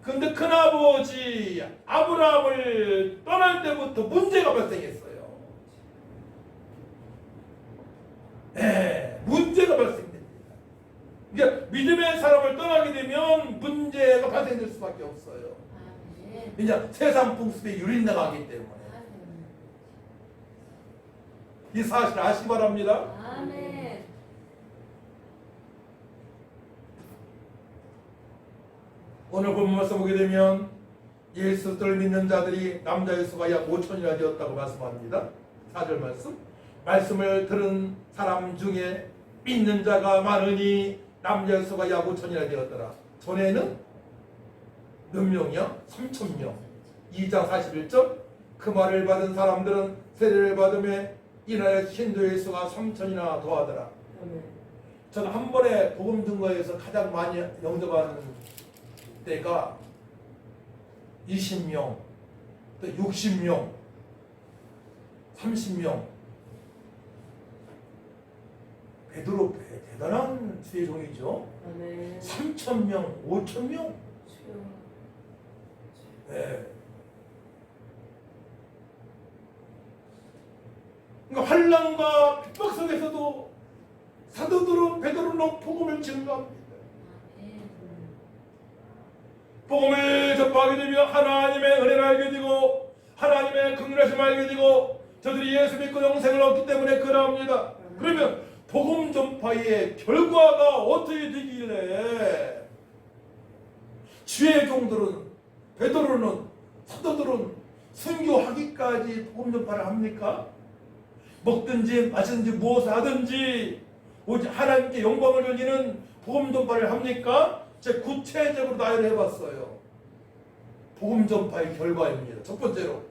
근데 큰아버지 아브라함을 떠날 때부터 문제가 발생했어요. 문제가 발생됩니다. 그러니까 믿음의 사람을 떠나게 되면 문제가 발생될 수밖에 없어요. 이제 세상 풍습에 유린당하기 때문에. 이 사실 아시기 바랍니다. 아멘. 오늘 본문 말씀 보게 되면 예수를 믿는 자들이 남자의 수가 약 5천이나 되었다고 말씀합니다. 4절 말씀. 말씀을 들은 사람 중에 믿는 자가 많으니 남자의 수가 약 5천이나 되었더라. 전에는 몇 명이야? 3,000명. 2장 41절. 그 말을 받은 사람들은 세례를 받음에 이날의 신도의 수가 3,000이나 더하더라. 저는 한 번에 복음 증거에서 가장 많이 영접하는 때가 20명, 또 60명, 30명. 베드로 대단한 주의 종이죠. 3,000명, 5,000명. 네. 그러니까 환난과 핍박 속에서도 사도들은 베드로는 복음을 증거합니다. 복음을 접하게 되면 하나님의 은혜를 알게 되고 하나님의 긍휼하심을 알게 되고 저들이 예수 믿고 영생을 얻기 때문에 그러합니다. 그러면 복음 전파의 결과가 어떻게 되길래 주의 종들은 베드로는 사도들은 순교하기까지 복음 전파를 합니까? 먹든지 마시든지 무엇을 하든지 오직 하나님께 영광을 돌리는 복음 전파를 합니까? 제가 구체적으로 나열을 해봤어요. 복음 전파의 결과입니다. 첫 번째로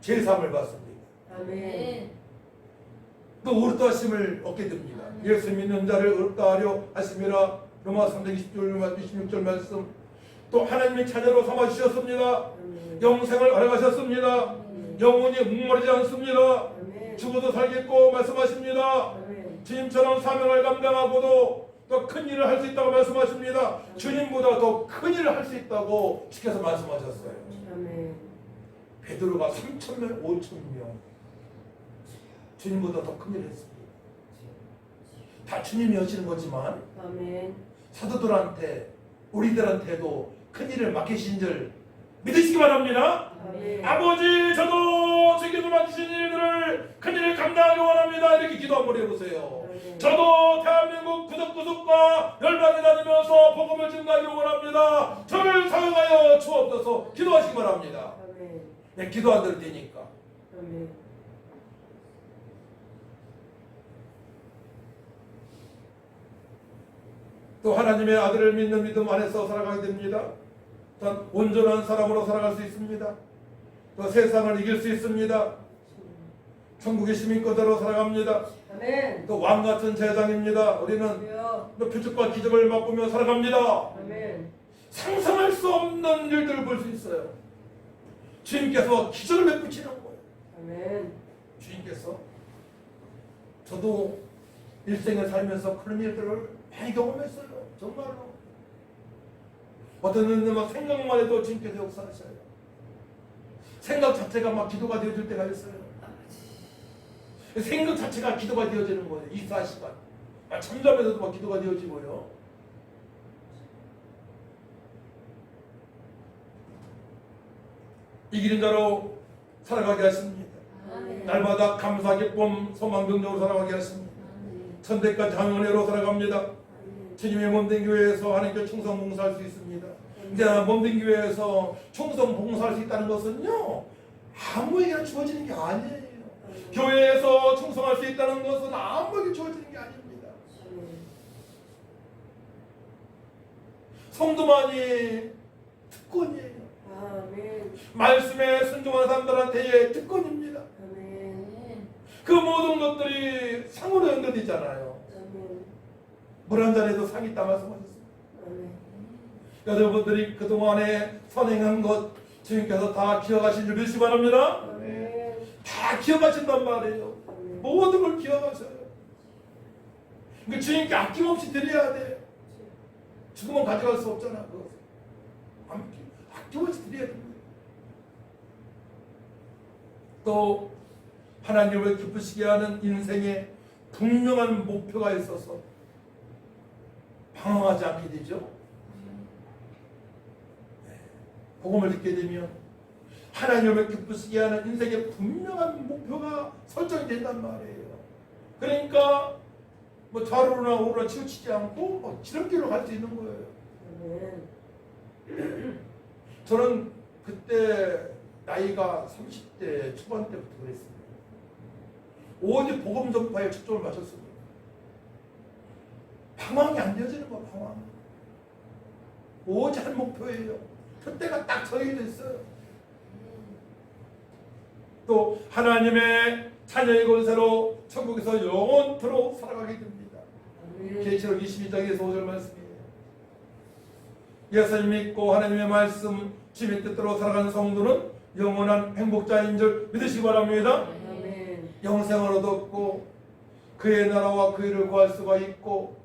제3을 받습니다. 아멘. 또 의롭다 하심을 얻게 됩니다. 예수 믿는 자를 의롭다 하려 하심이라. 로마 3장 26절 말씀. 또 하나님의 자녀로 삼아주셨습니다. 영생을 허락하셨습니다. 영원히 목마르지 않습니다. 죽어도 살겠고 말씀하십니다. 주님처럼 사명을 감당하고도 더 큰 일을 할 수 있다고 말씀하십니다. 주님보다 더 큰 일을 할 수 있다고 주께서 말씀하셨어요. 베드로가 3,000명, 5,000명 주님보다 더 큰 일을 했습니다. 다 주님이 하시는 거지만 사도들한테 우리들한테도 큰 일을 맡기신 줄 믿으시기 바랍니다. 아버지 저도 주께서 맡기신 일들을 큰 일을 감당하기 원합니다. 이렇게 기도 한번 해보세요. 저도 대한민국 구석구석과 열방에 다니면서 복음을 증가하기 원합니다. 저를 사용하여 주옵소서. 기도하시기 바랍니다. 네, 기도 안 될 테니까. 또 하나님의 아들을 믿는 믿음 안에서 살아가게 됩니다. 또 온전한 사람으로 살아갈 수 있습니다. 또 세상을 이길 수 있습니다. 천국의 시민권자로 살아갑니다. 또 왕같은 제장입니다. 우리는 표적과 기적을 맛보며 살아갑니다. 상상할 수 없는 일들을 볼 수 있어요. 주님께서 기적을 베푸시는 거예요. 주님께서 저도 일생을 살면서 그런 일들을 많이 경험했어요. 정말로. 어떤 일은 막 생각만 해도 주님께서 역사하셔요. 생각 자체가 막 기도가 되어질 때가 있어요. 생각 자체가 기도가 되어지는 거예요. 24시간. 잠잠에서도 막 기도가 되어지고요. 이기는 자로 살아가게 하십니다. 날마다 감사, 기쁨, 소망, 긍정으로 살아가게 하십니다. 천대까지 장은혜로 살아갑니다. 주님의 몸된 교회에서 하나님께 충성 봉사할 수 있습니다. 이제 몸된 교회에서 충성 봉사할 수 있다는 것은요, 아무에게나 주어지는 게 아니에요. 교회에서 충성할 수 있다는 것은 아무에게 주어지는 게 아닙니다. 성도만이 특권이에요. 말씀에 순종하는 사람들한테의 특권입니다. 그 모든 것들이 상으로 연결되잖아요. 물 한 잔에도 상이 있다 말씀하셨습니다. 여러분들이 그동안에 선행한 것 주님께서 다 기억하신 줄 믿으시기 바랍니다. 아멘. 다 기억하신단 말이에요. 모든 걸 기억하셔요. 그러니까 주님께 아낌없이 드려야 돼. 죽으면 가져갈 수 없잖아. 그거. 아낌없이 드려야 됩니다. 또 하나님을 기쁘시게 하는 인생에 분명한 목표가 있어서 방황하지 않게 되죠. 복음을 듣게 되면 하나님을 기쁘시게 하는 인생에 분명한 목표가 설정이 된단 말이에요. 그러니까 뭐 좌로나 우로나 치우치지 않고 지름길로 갈 수 있는 거예요. 저는 그때 나이가 30대 초반 때부터 그랬습니다. 오직 복음 전파에 초점을 맞췄습니다. 방황이 안 되어지는 거야, 방황. 오직 한 목표예요. 그때가 딱 정해져 있어요. 또 하나님의 자녀의 권세로 천국에서 영원토록 살아가게 됩니다. 계시록 22장에서 5절 말씀이에요. 예수님 믿고 하나님의 말씀 주님의 뜻대로 살아가는 성도는 영원한 행복자인 줄 믿으시기 바랍니다. 영생을 얻었고 그의 나라와 그 일을 구할 수가 있고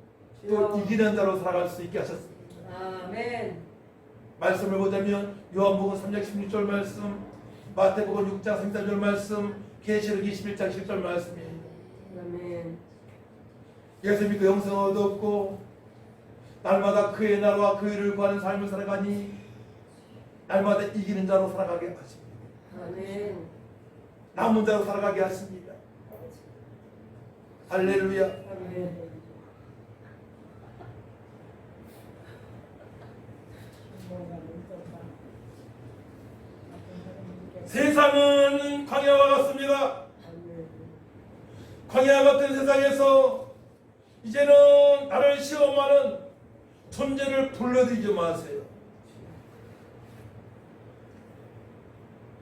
또 이기는 자로 살아갈 수 있게 하셨습니다. 아멘. 말씀을 보자면 요한복음 3장 16절 말씀, 마태복음 6장 34절 말씀, 계시록 21장 10절 말씀이에요. 아멘. 예수 믿고 영생을 얻었고 날마다 그의 나라와 그 일을 구하는 삶을 살아가니 날마다 이기는 자로 살아가게 하십니다. 아멘. 남은 자로 살아가게 하십니다. 할렐루야. 아멘. 세상은 광야와 같습니다. 광야 같은 세상에서 이제는 나를 시험하는 존재를 불러들이지 마세요.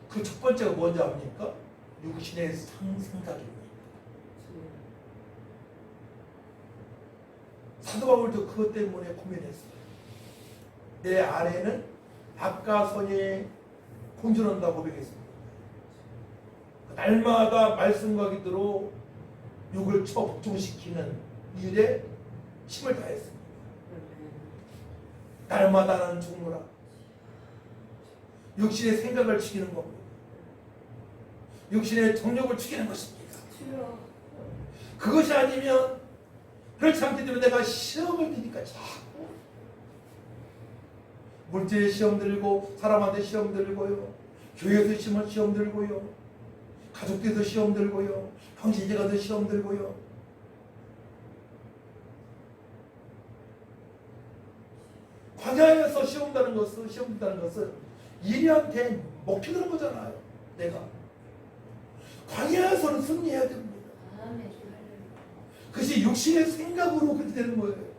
그 첫 번째가 뭔지 압니까? 육신의 생각입니다. 사도 바울도 그것 때문에 고민했어요. 내 안에는 악과 선이 공존한다고 고백했습니다. 날마다 말씀과 기도로 육을 복종시키는 일에 힘을 다했습니다. 날마다 나는 죽노라. 육신의 생각을 죽이는 겁니다. 육신의 정욕을 죽이는 것입니다. 그것이 아니면 그렇지 않기 때문에 내가 시험을 드니까 자꾸 물질의 시험 들고 사람한테 시험 들고요, 교회에서 시험 들고요, 가족들에서 시험 들고요, 형제자매도 시험 들고요. 광야에서 시험 다는 것은 인류한테 먹히는 거잖아요. 내가 광야에서는 승리해야 됩니다. 그것이 육신의 생각으로 그렇게 되는 거예요.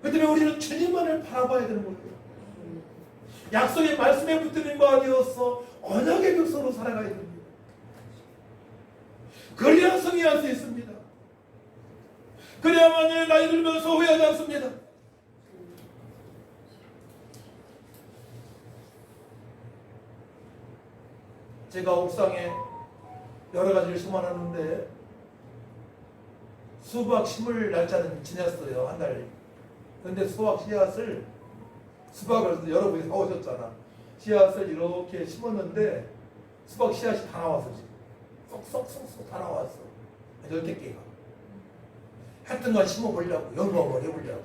그 때문에 우리는 주님만을 바라봐야 되는 거예요. 약속의 말씀에 붙드는 바 되어서 언약의 벽서로 살아가야 됩니다. 그래야 승리할 수 있습니다. 그래야만 나이 들면서 후회하지 않습니다. 제가 옥상에 여러 가지를 심어놨는데 수박 심을 날짜는 지났어요. 한 달. 근데 수박을 여러분이 사오셨잖아. 씨앗을 이렇게 심었는데 수박 씨앗이 다 나왔어. 지금 쏙쏙쏙쏙 다 나왔어. 10개가. 하여튼간 심어보려고, 연구 한번 해보려고.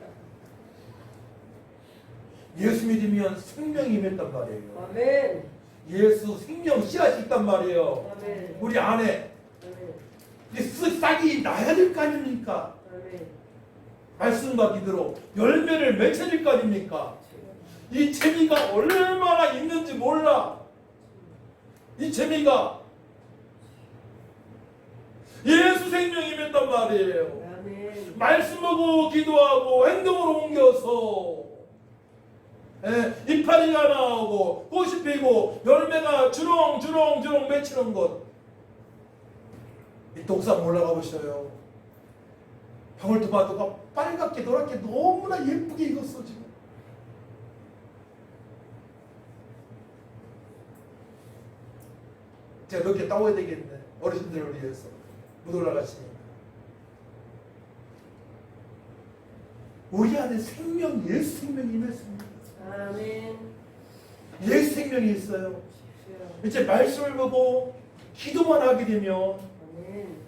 예수 믿으면 생명이 임했단 말이에요. 아멘. 예수 생명 씨앗이 있단 말이에요. 아멘. 우리 안에. 아멘. 이 싹이 나야 될 거 아닙니까? 아멘. 말씀과 기도로 열매를 맺혀야 될 거 아닙니까? 이 재미가 얼마나 있는지 몰라. 이 재미가 예수 생명이 임했단 말이에요. 아멘. 말씀하고 기도하고 행동으로 옮겨서 이파리가 나오고 꽃이 피고 열매가 주렁주렁 맺히는 것. 이 독산 올라가 보셔요. 방울토마토가 빨갛게 노랗게 너무나 예쁘게 익었어 지금. 제가 몇 개 따와야 되겠네. 어르신들을 위해서 못 올라가시니까. 우리 안에 생명, 예수 생명이 임했습니다. 아멘. 예수 생명이 있어요. 이제 말씀을 보고 기도만 하게 되면 아멘.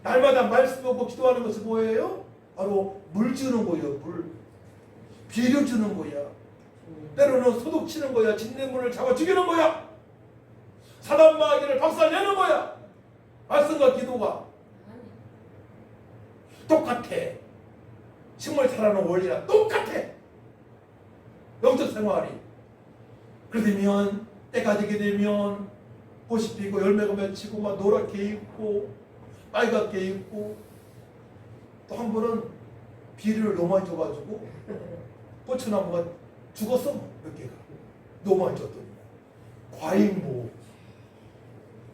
날마다 말씀 보고 기도하는 것이 뭐예요? 바로 물 주는 거예요. 물. 비료 주는 거야. 때로는 소독 치는 거야. 진딧물을 잡아 죽이는 거야. 사단 마귀를 박살내는 거야. 말씀과 기도가 똑같아. 식물 살아나는 원리랑 똑같아. 영적 생활이. 그러면 때가 되게 되면 꽃이 피고 열매가 맺히고 막 노랗게 익고 빨갛게 익고, 또 한 번은 비료를 너무 많이 줘가지고 고추나무가 죽었어. 몇 개가 너무 많이 줬더니 과잉보호.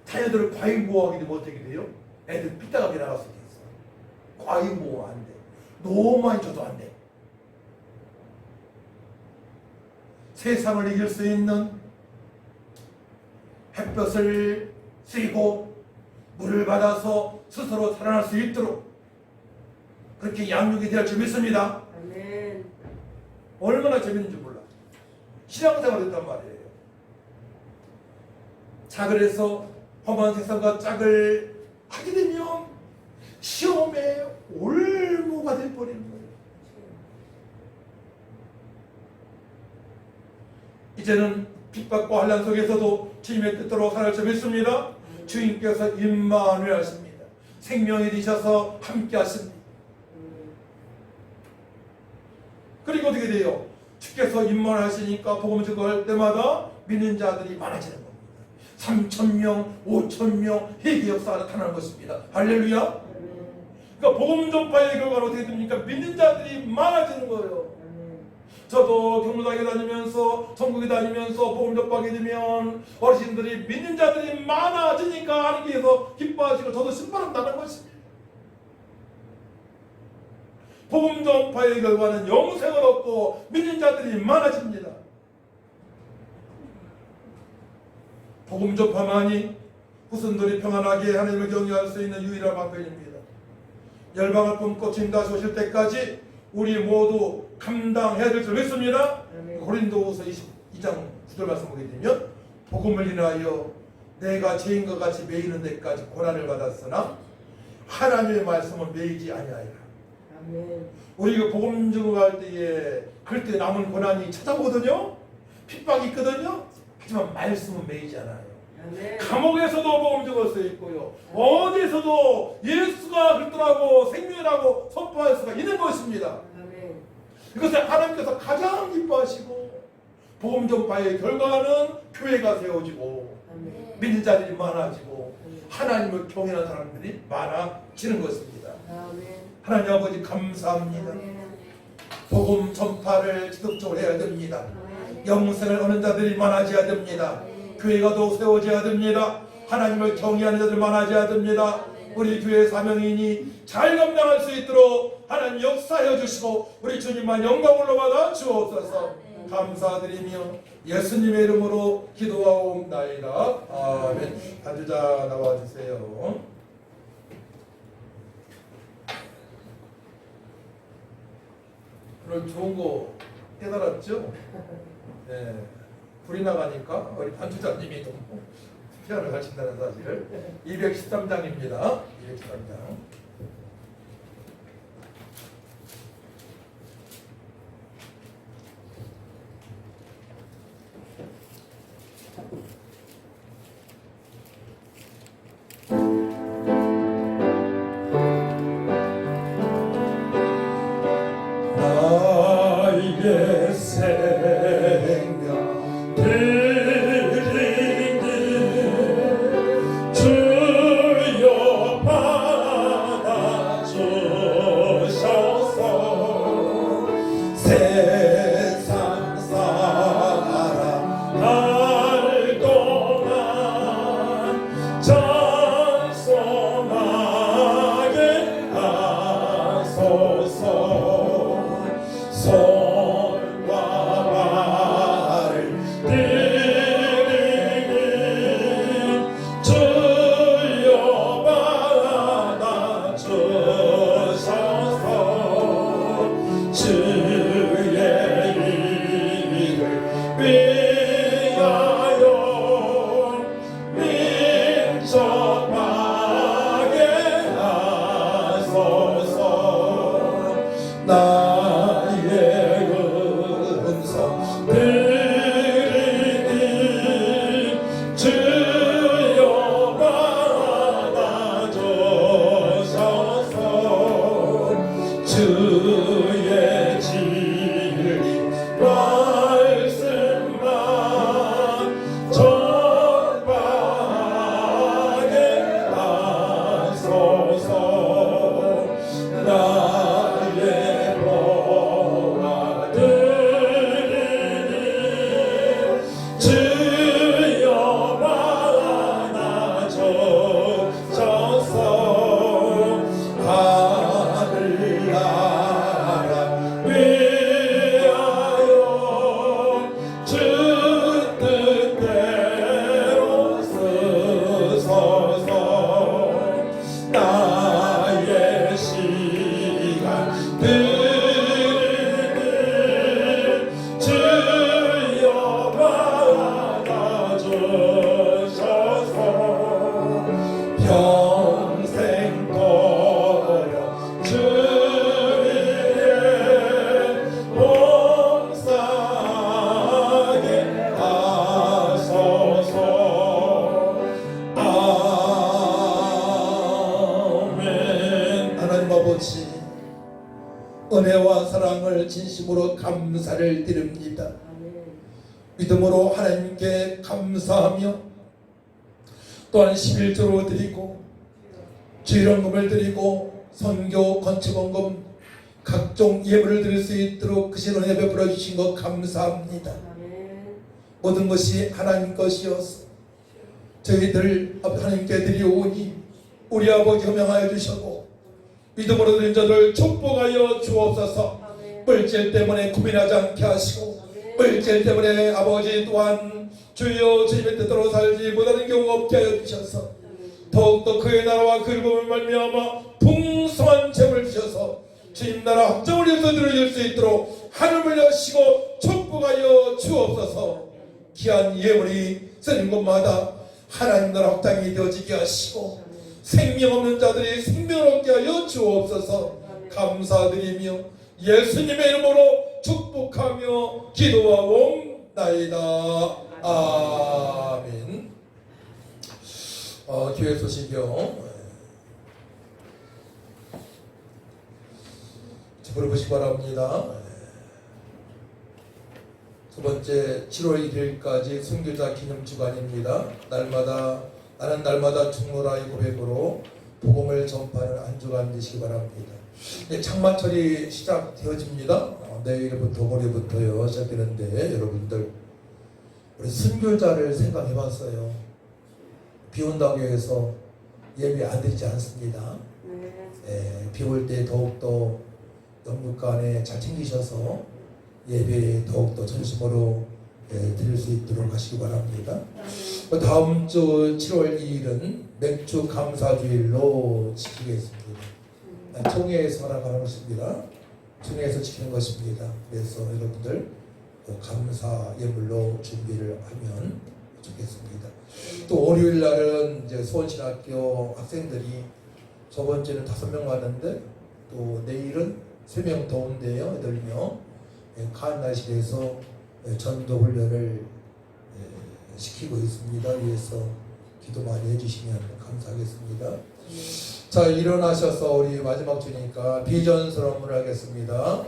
자녀들을 과잉보호하게 되면 어떻게 돼요? 애들 삐딱하게 나갈 수도 있어. 과잉보호 안 돼. 너무 많이 줘도 안 돼. 세상을 이길 수 있는 햇볕을 쐬고 물을 받아서 스스로 살아날 수 있도록 그렇게 양육이 되어 줄 믿습니다. 아멘. 얼마나 재밌는지 몰라. 신앙생활을 했단 말이에요. 자, 그래서 험한 세상과 짝을 하게 되면 시험에 올무가 돼버리는 거예요. 이제는 핍박과 환난 속에서도 주님의 뜻대로 살아갈 줄 믿습니다. 주님께서 임마누엘 하십니다. 생명이 되셔서 함께 하십니다. 그리고 어떻게 돼요? 주께서 임마누엘 하시니까 복음 증거할 때마다 믿는 자들이 많아지는 겁니다. 3,000명, 5,000명 회개 역사가 나타나는 것입니다. 할렐루야. 그러니까 복음 전파의 결과는 어떻게 됩니까? 믿는 자들이 많아지는 거예요. 저도 경로당에 다니면서 전국에 다니면서 복음 전파하게 되면 어르신들이 믿는 자들이 많아지니까 하나님께서 기뻐하시고 저도 신바람나는 것입니다. 복음 전파의 결과는 영생을 얻고 믿는 자들이 많아집니다. 복음 전파만이 후손들이 평안하게 하나님을 경외할 수 있는 유일한 방법입니다. 열방을 품고 주님 다시 오실 때까지 우리 모두 감당해야 될 줄 믿습니다. 고린도후서 22장 9절 말씀 보게 되면 복음을 인하여 내가 죄인과 같이 매이는 데까지 고난을 받았으나 하나님의 말씀은 매이지 아니하리라. 우리가 복음 증거할 때에 그럴 때 남은 고난이 찾아오거든요. 핍박이 있거든요. 하지만 말씀은 매이지 않아요. 감옥에서도 복음 증거할 수 있고요. 어디서도 예수가 그리스도라고 생명이라고 선포할 수가 있는 것입니다. 이것을 하나님께서 가장 기뻐하시고 복음 전파의 결과는 교회가 세워지고 믿는 자들이 많아지고 하나님을 경외하는 사람들이 많아지는 것입니다. 하나님 아버지 감사합니다. 복음 전파를 지속적으로 해야 됩니다. 영생을 얻는 자들이 많아져야 됩니다. 교회가 더 세워져야 됩니다. 하나님을 경외하는 자들 많아져야 됩니다. 우리 교회 사명인이 잘 감당할 수 있도록 하나님 역사해 주시고 우리 주님만 영광을 받아 주옵소서. 감사드리며 예수님의 이름으로 기도하옵나이다. 아멘. 앉으자 나와주세요. 오늘 좋은 거 깨달았죠? 네. 불이 나가니까 우리 반주자님이 좀 피아노를 가르친다는 사실을. 213장입니다. 213장. 나에게 생명 드리니 주여 받아주셔서 세상 사람 알고 위하여 민첩하게 하소서. 나의 음성 들으니 주여 받아주소서. 주의 진리 말씀만 전하게 하소서. 나의 보아 들으니 주여 받아주소서. 하늘나라 위하여 주 뜻대로 쓰소서. 나의 시간 들으니 주여 받아주소서. 평생 걸어 주 위에 봉사하게 하소서. 아멘. 하나님 아버지, 은혜와 사랑을 진심으로 감사를 드립니다. 믿음으로 하나님께 감사하며 또한 11조로 드리고 주일원금을 드리고 선교 건축원금 각종 예물을 드릴 수 있도록 그신 은혜 베풀어 주신 것 감사합니다. 모든 것이 하나님 것이어서 저희들 하나님께 드리오니 우리 아버지 허명하여 주시고 믿음으로 드린 자들 축복하여 주옵소서. 물질 때문에 고민하지 않게 하시고 물질 때문에 아버지 또한 주여 주님의 뜻대로 살지 못하는 경우 없게 하여 주셔서 더욱더 그의 나라와 그 일법을 말미암아 풍성한 재물을 주셔서 주님 나라 확정을 위해서 들어줄 수 있도록 하늘을 여시고 축복하여 주옵소서. 귀한 예물이 쓰는 곳마다 하나님 나라 확장이 되어지게 하시고 생명 없는 자들이 생명을 얻게 하여 주옵소서. 감사드리며 예수님의 이름으로 축복하며 기도하옵나이다. 아멘. 교회 소식이요. 물어보시기 바랍니다. 두 번째 7월 1일까지 순교자 기념주간입니다. 나는 날마다 죽노라의 고백으로 복음을 전파하는 한 주간 되시기 바랍니다. 장마철이 시작되어집니다. 내일부터 모레부터요 시작되는데 여러분들 우리 순교자를 생각해봤어요. 비 온다고 해서 예배 안 드리지 않습니다. 비 올 때 더욱더 영육간에 잘 챙기셔서 예배에 더욱더 전심으로 드릴 수 있도록 하시기 바랍니다. 다음 주 7월 2일은 맥주 감사주일로 지키겠습니다. 총회에서 허락하는 것입니다. 총회에서 지키는 것입니다. 그래서 여러분들 감사 예물로 준비를 하면 좋겠습니다. 또 월요일 날은 이제 수원신학교 학생들이 저번 주에는 5명 왔는데 또 내일은 3명 더 온대요. 8명. 칸날실에서 전도 훈련을 시키고 있습니다. 위해서 기도 많이 해주시면 감사하겠습니다. 자, 일어나셔서 우리 마지막 주니까 비전설문을 하겠습니다.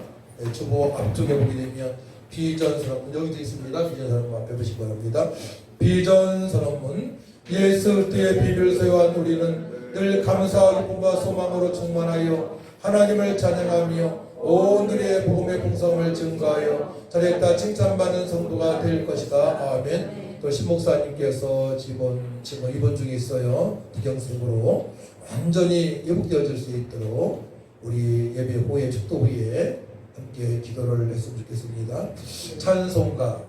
주보 앞쪽에 보게 되면 비전설문 여기도 있습니다. 비전설문 앞에 보시기 바랍니다. 비전설문. 예수 그리스도의 비밀을 소유한 우리는 늘 감사와 기쁨과 소망으로 충만하여 하나님을 찬양하며 오늘의 복음의 풍성을 증거하여 잘했다 칭찬받는 성도가 될 것이다. 아멘. 또 신목사님께서 지금 입원 중에 있어요. 기경색으로 완전히 회복되어질 수 있도록 우리 예배 후에 축도 후에 함께 기도를 했으면 좋겠습니다. 찬송가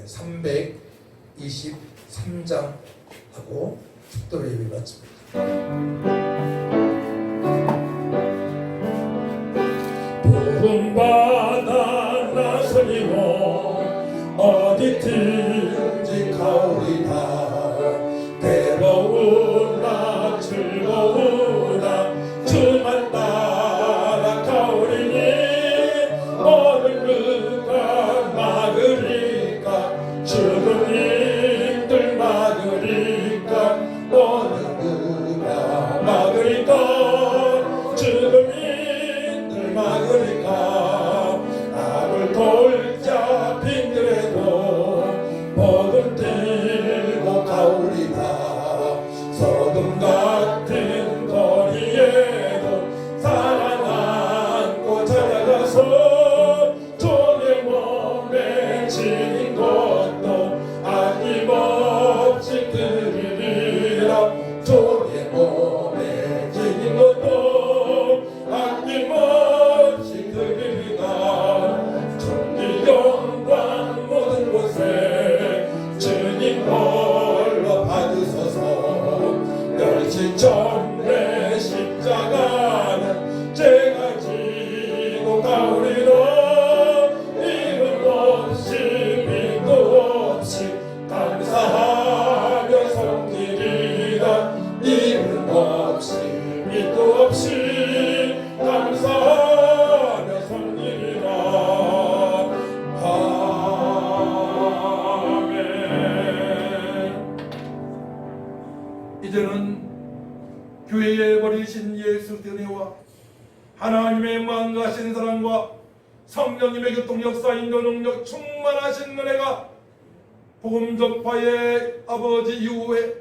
323장 하고 축도를 예배 마칩니다. 복음 받아 나서리고 어디 듬직하오리다. 괴로우나 즐거우나 주만 따라가오리니 어느 누가 막으리까 죽은 이들 막으리까 어느 누가 막으리까 죽은 이들 막으리까 악을 돌자 빙그레도 복음 들고 가오리다. 소금 같은 거리에도 사랑 안고 찾아가서 종의 몸에 지닌 것도 아낌없이 드리리라. 종의 몸에 지닌 것도 아낌없이 드리리라. 존귀 영광 모든 곳에 주님 홀로 받으소서. 멸치점내 십자가는 제가 지고 가오리라. 이름 없이 빛도 없이 감사하며 섬기리라. 이름 없이 빛도 없이 감사하며 섬기리라. 아멘. 이제는 교회에 버리신 예수 은혜와 하나님의 무한가신 사랑과 성령님의 교통 역사 인도 능력 충만하신 은혜가 복음 전파의 아버지 이후에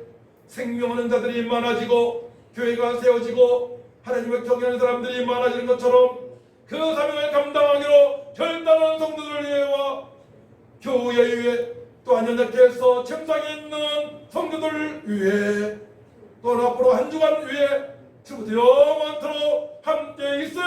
생명하는 자들이 많아지고 교회가 세워지고 하나님을 경외하는 사람들이 많아지는 것처럼 그 사명을 감당하기로 결단한 성도들 위해와 교회 위에 또한 연약해서 침상에 있는 성도들 위해 또 앞으로 한 주간 위에 지금부터 영원토록 함께 있을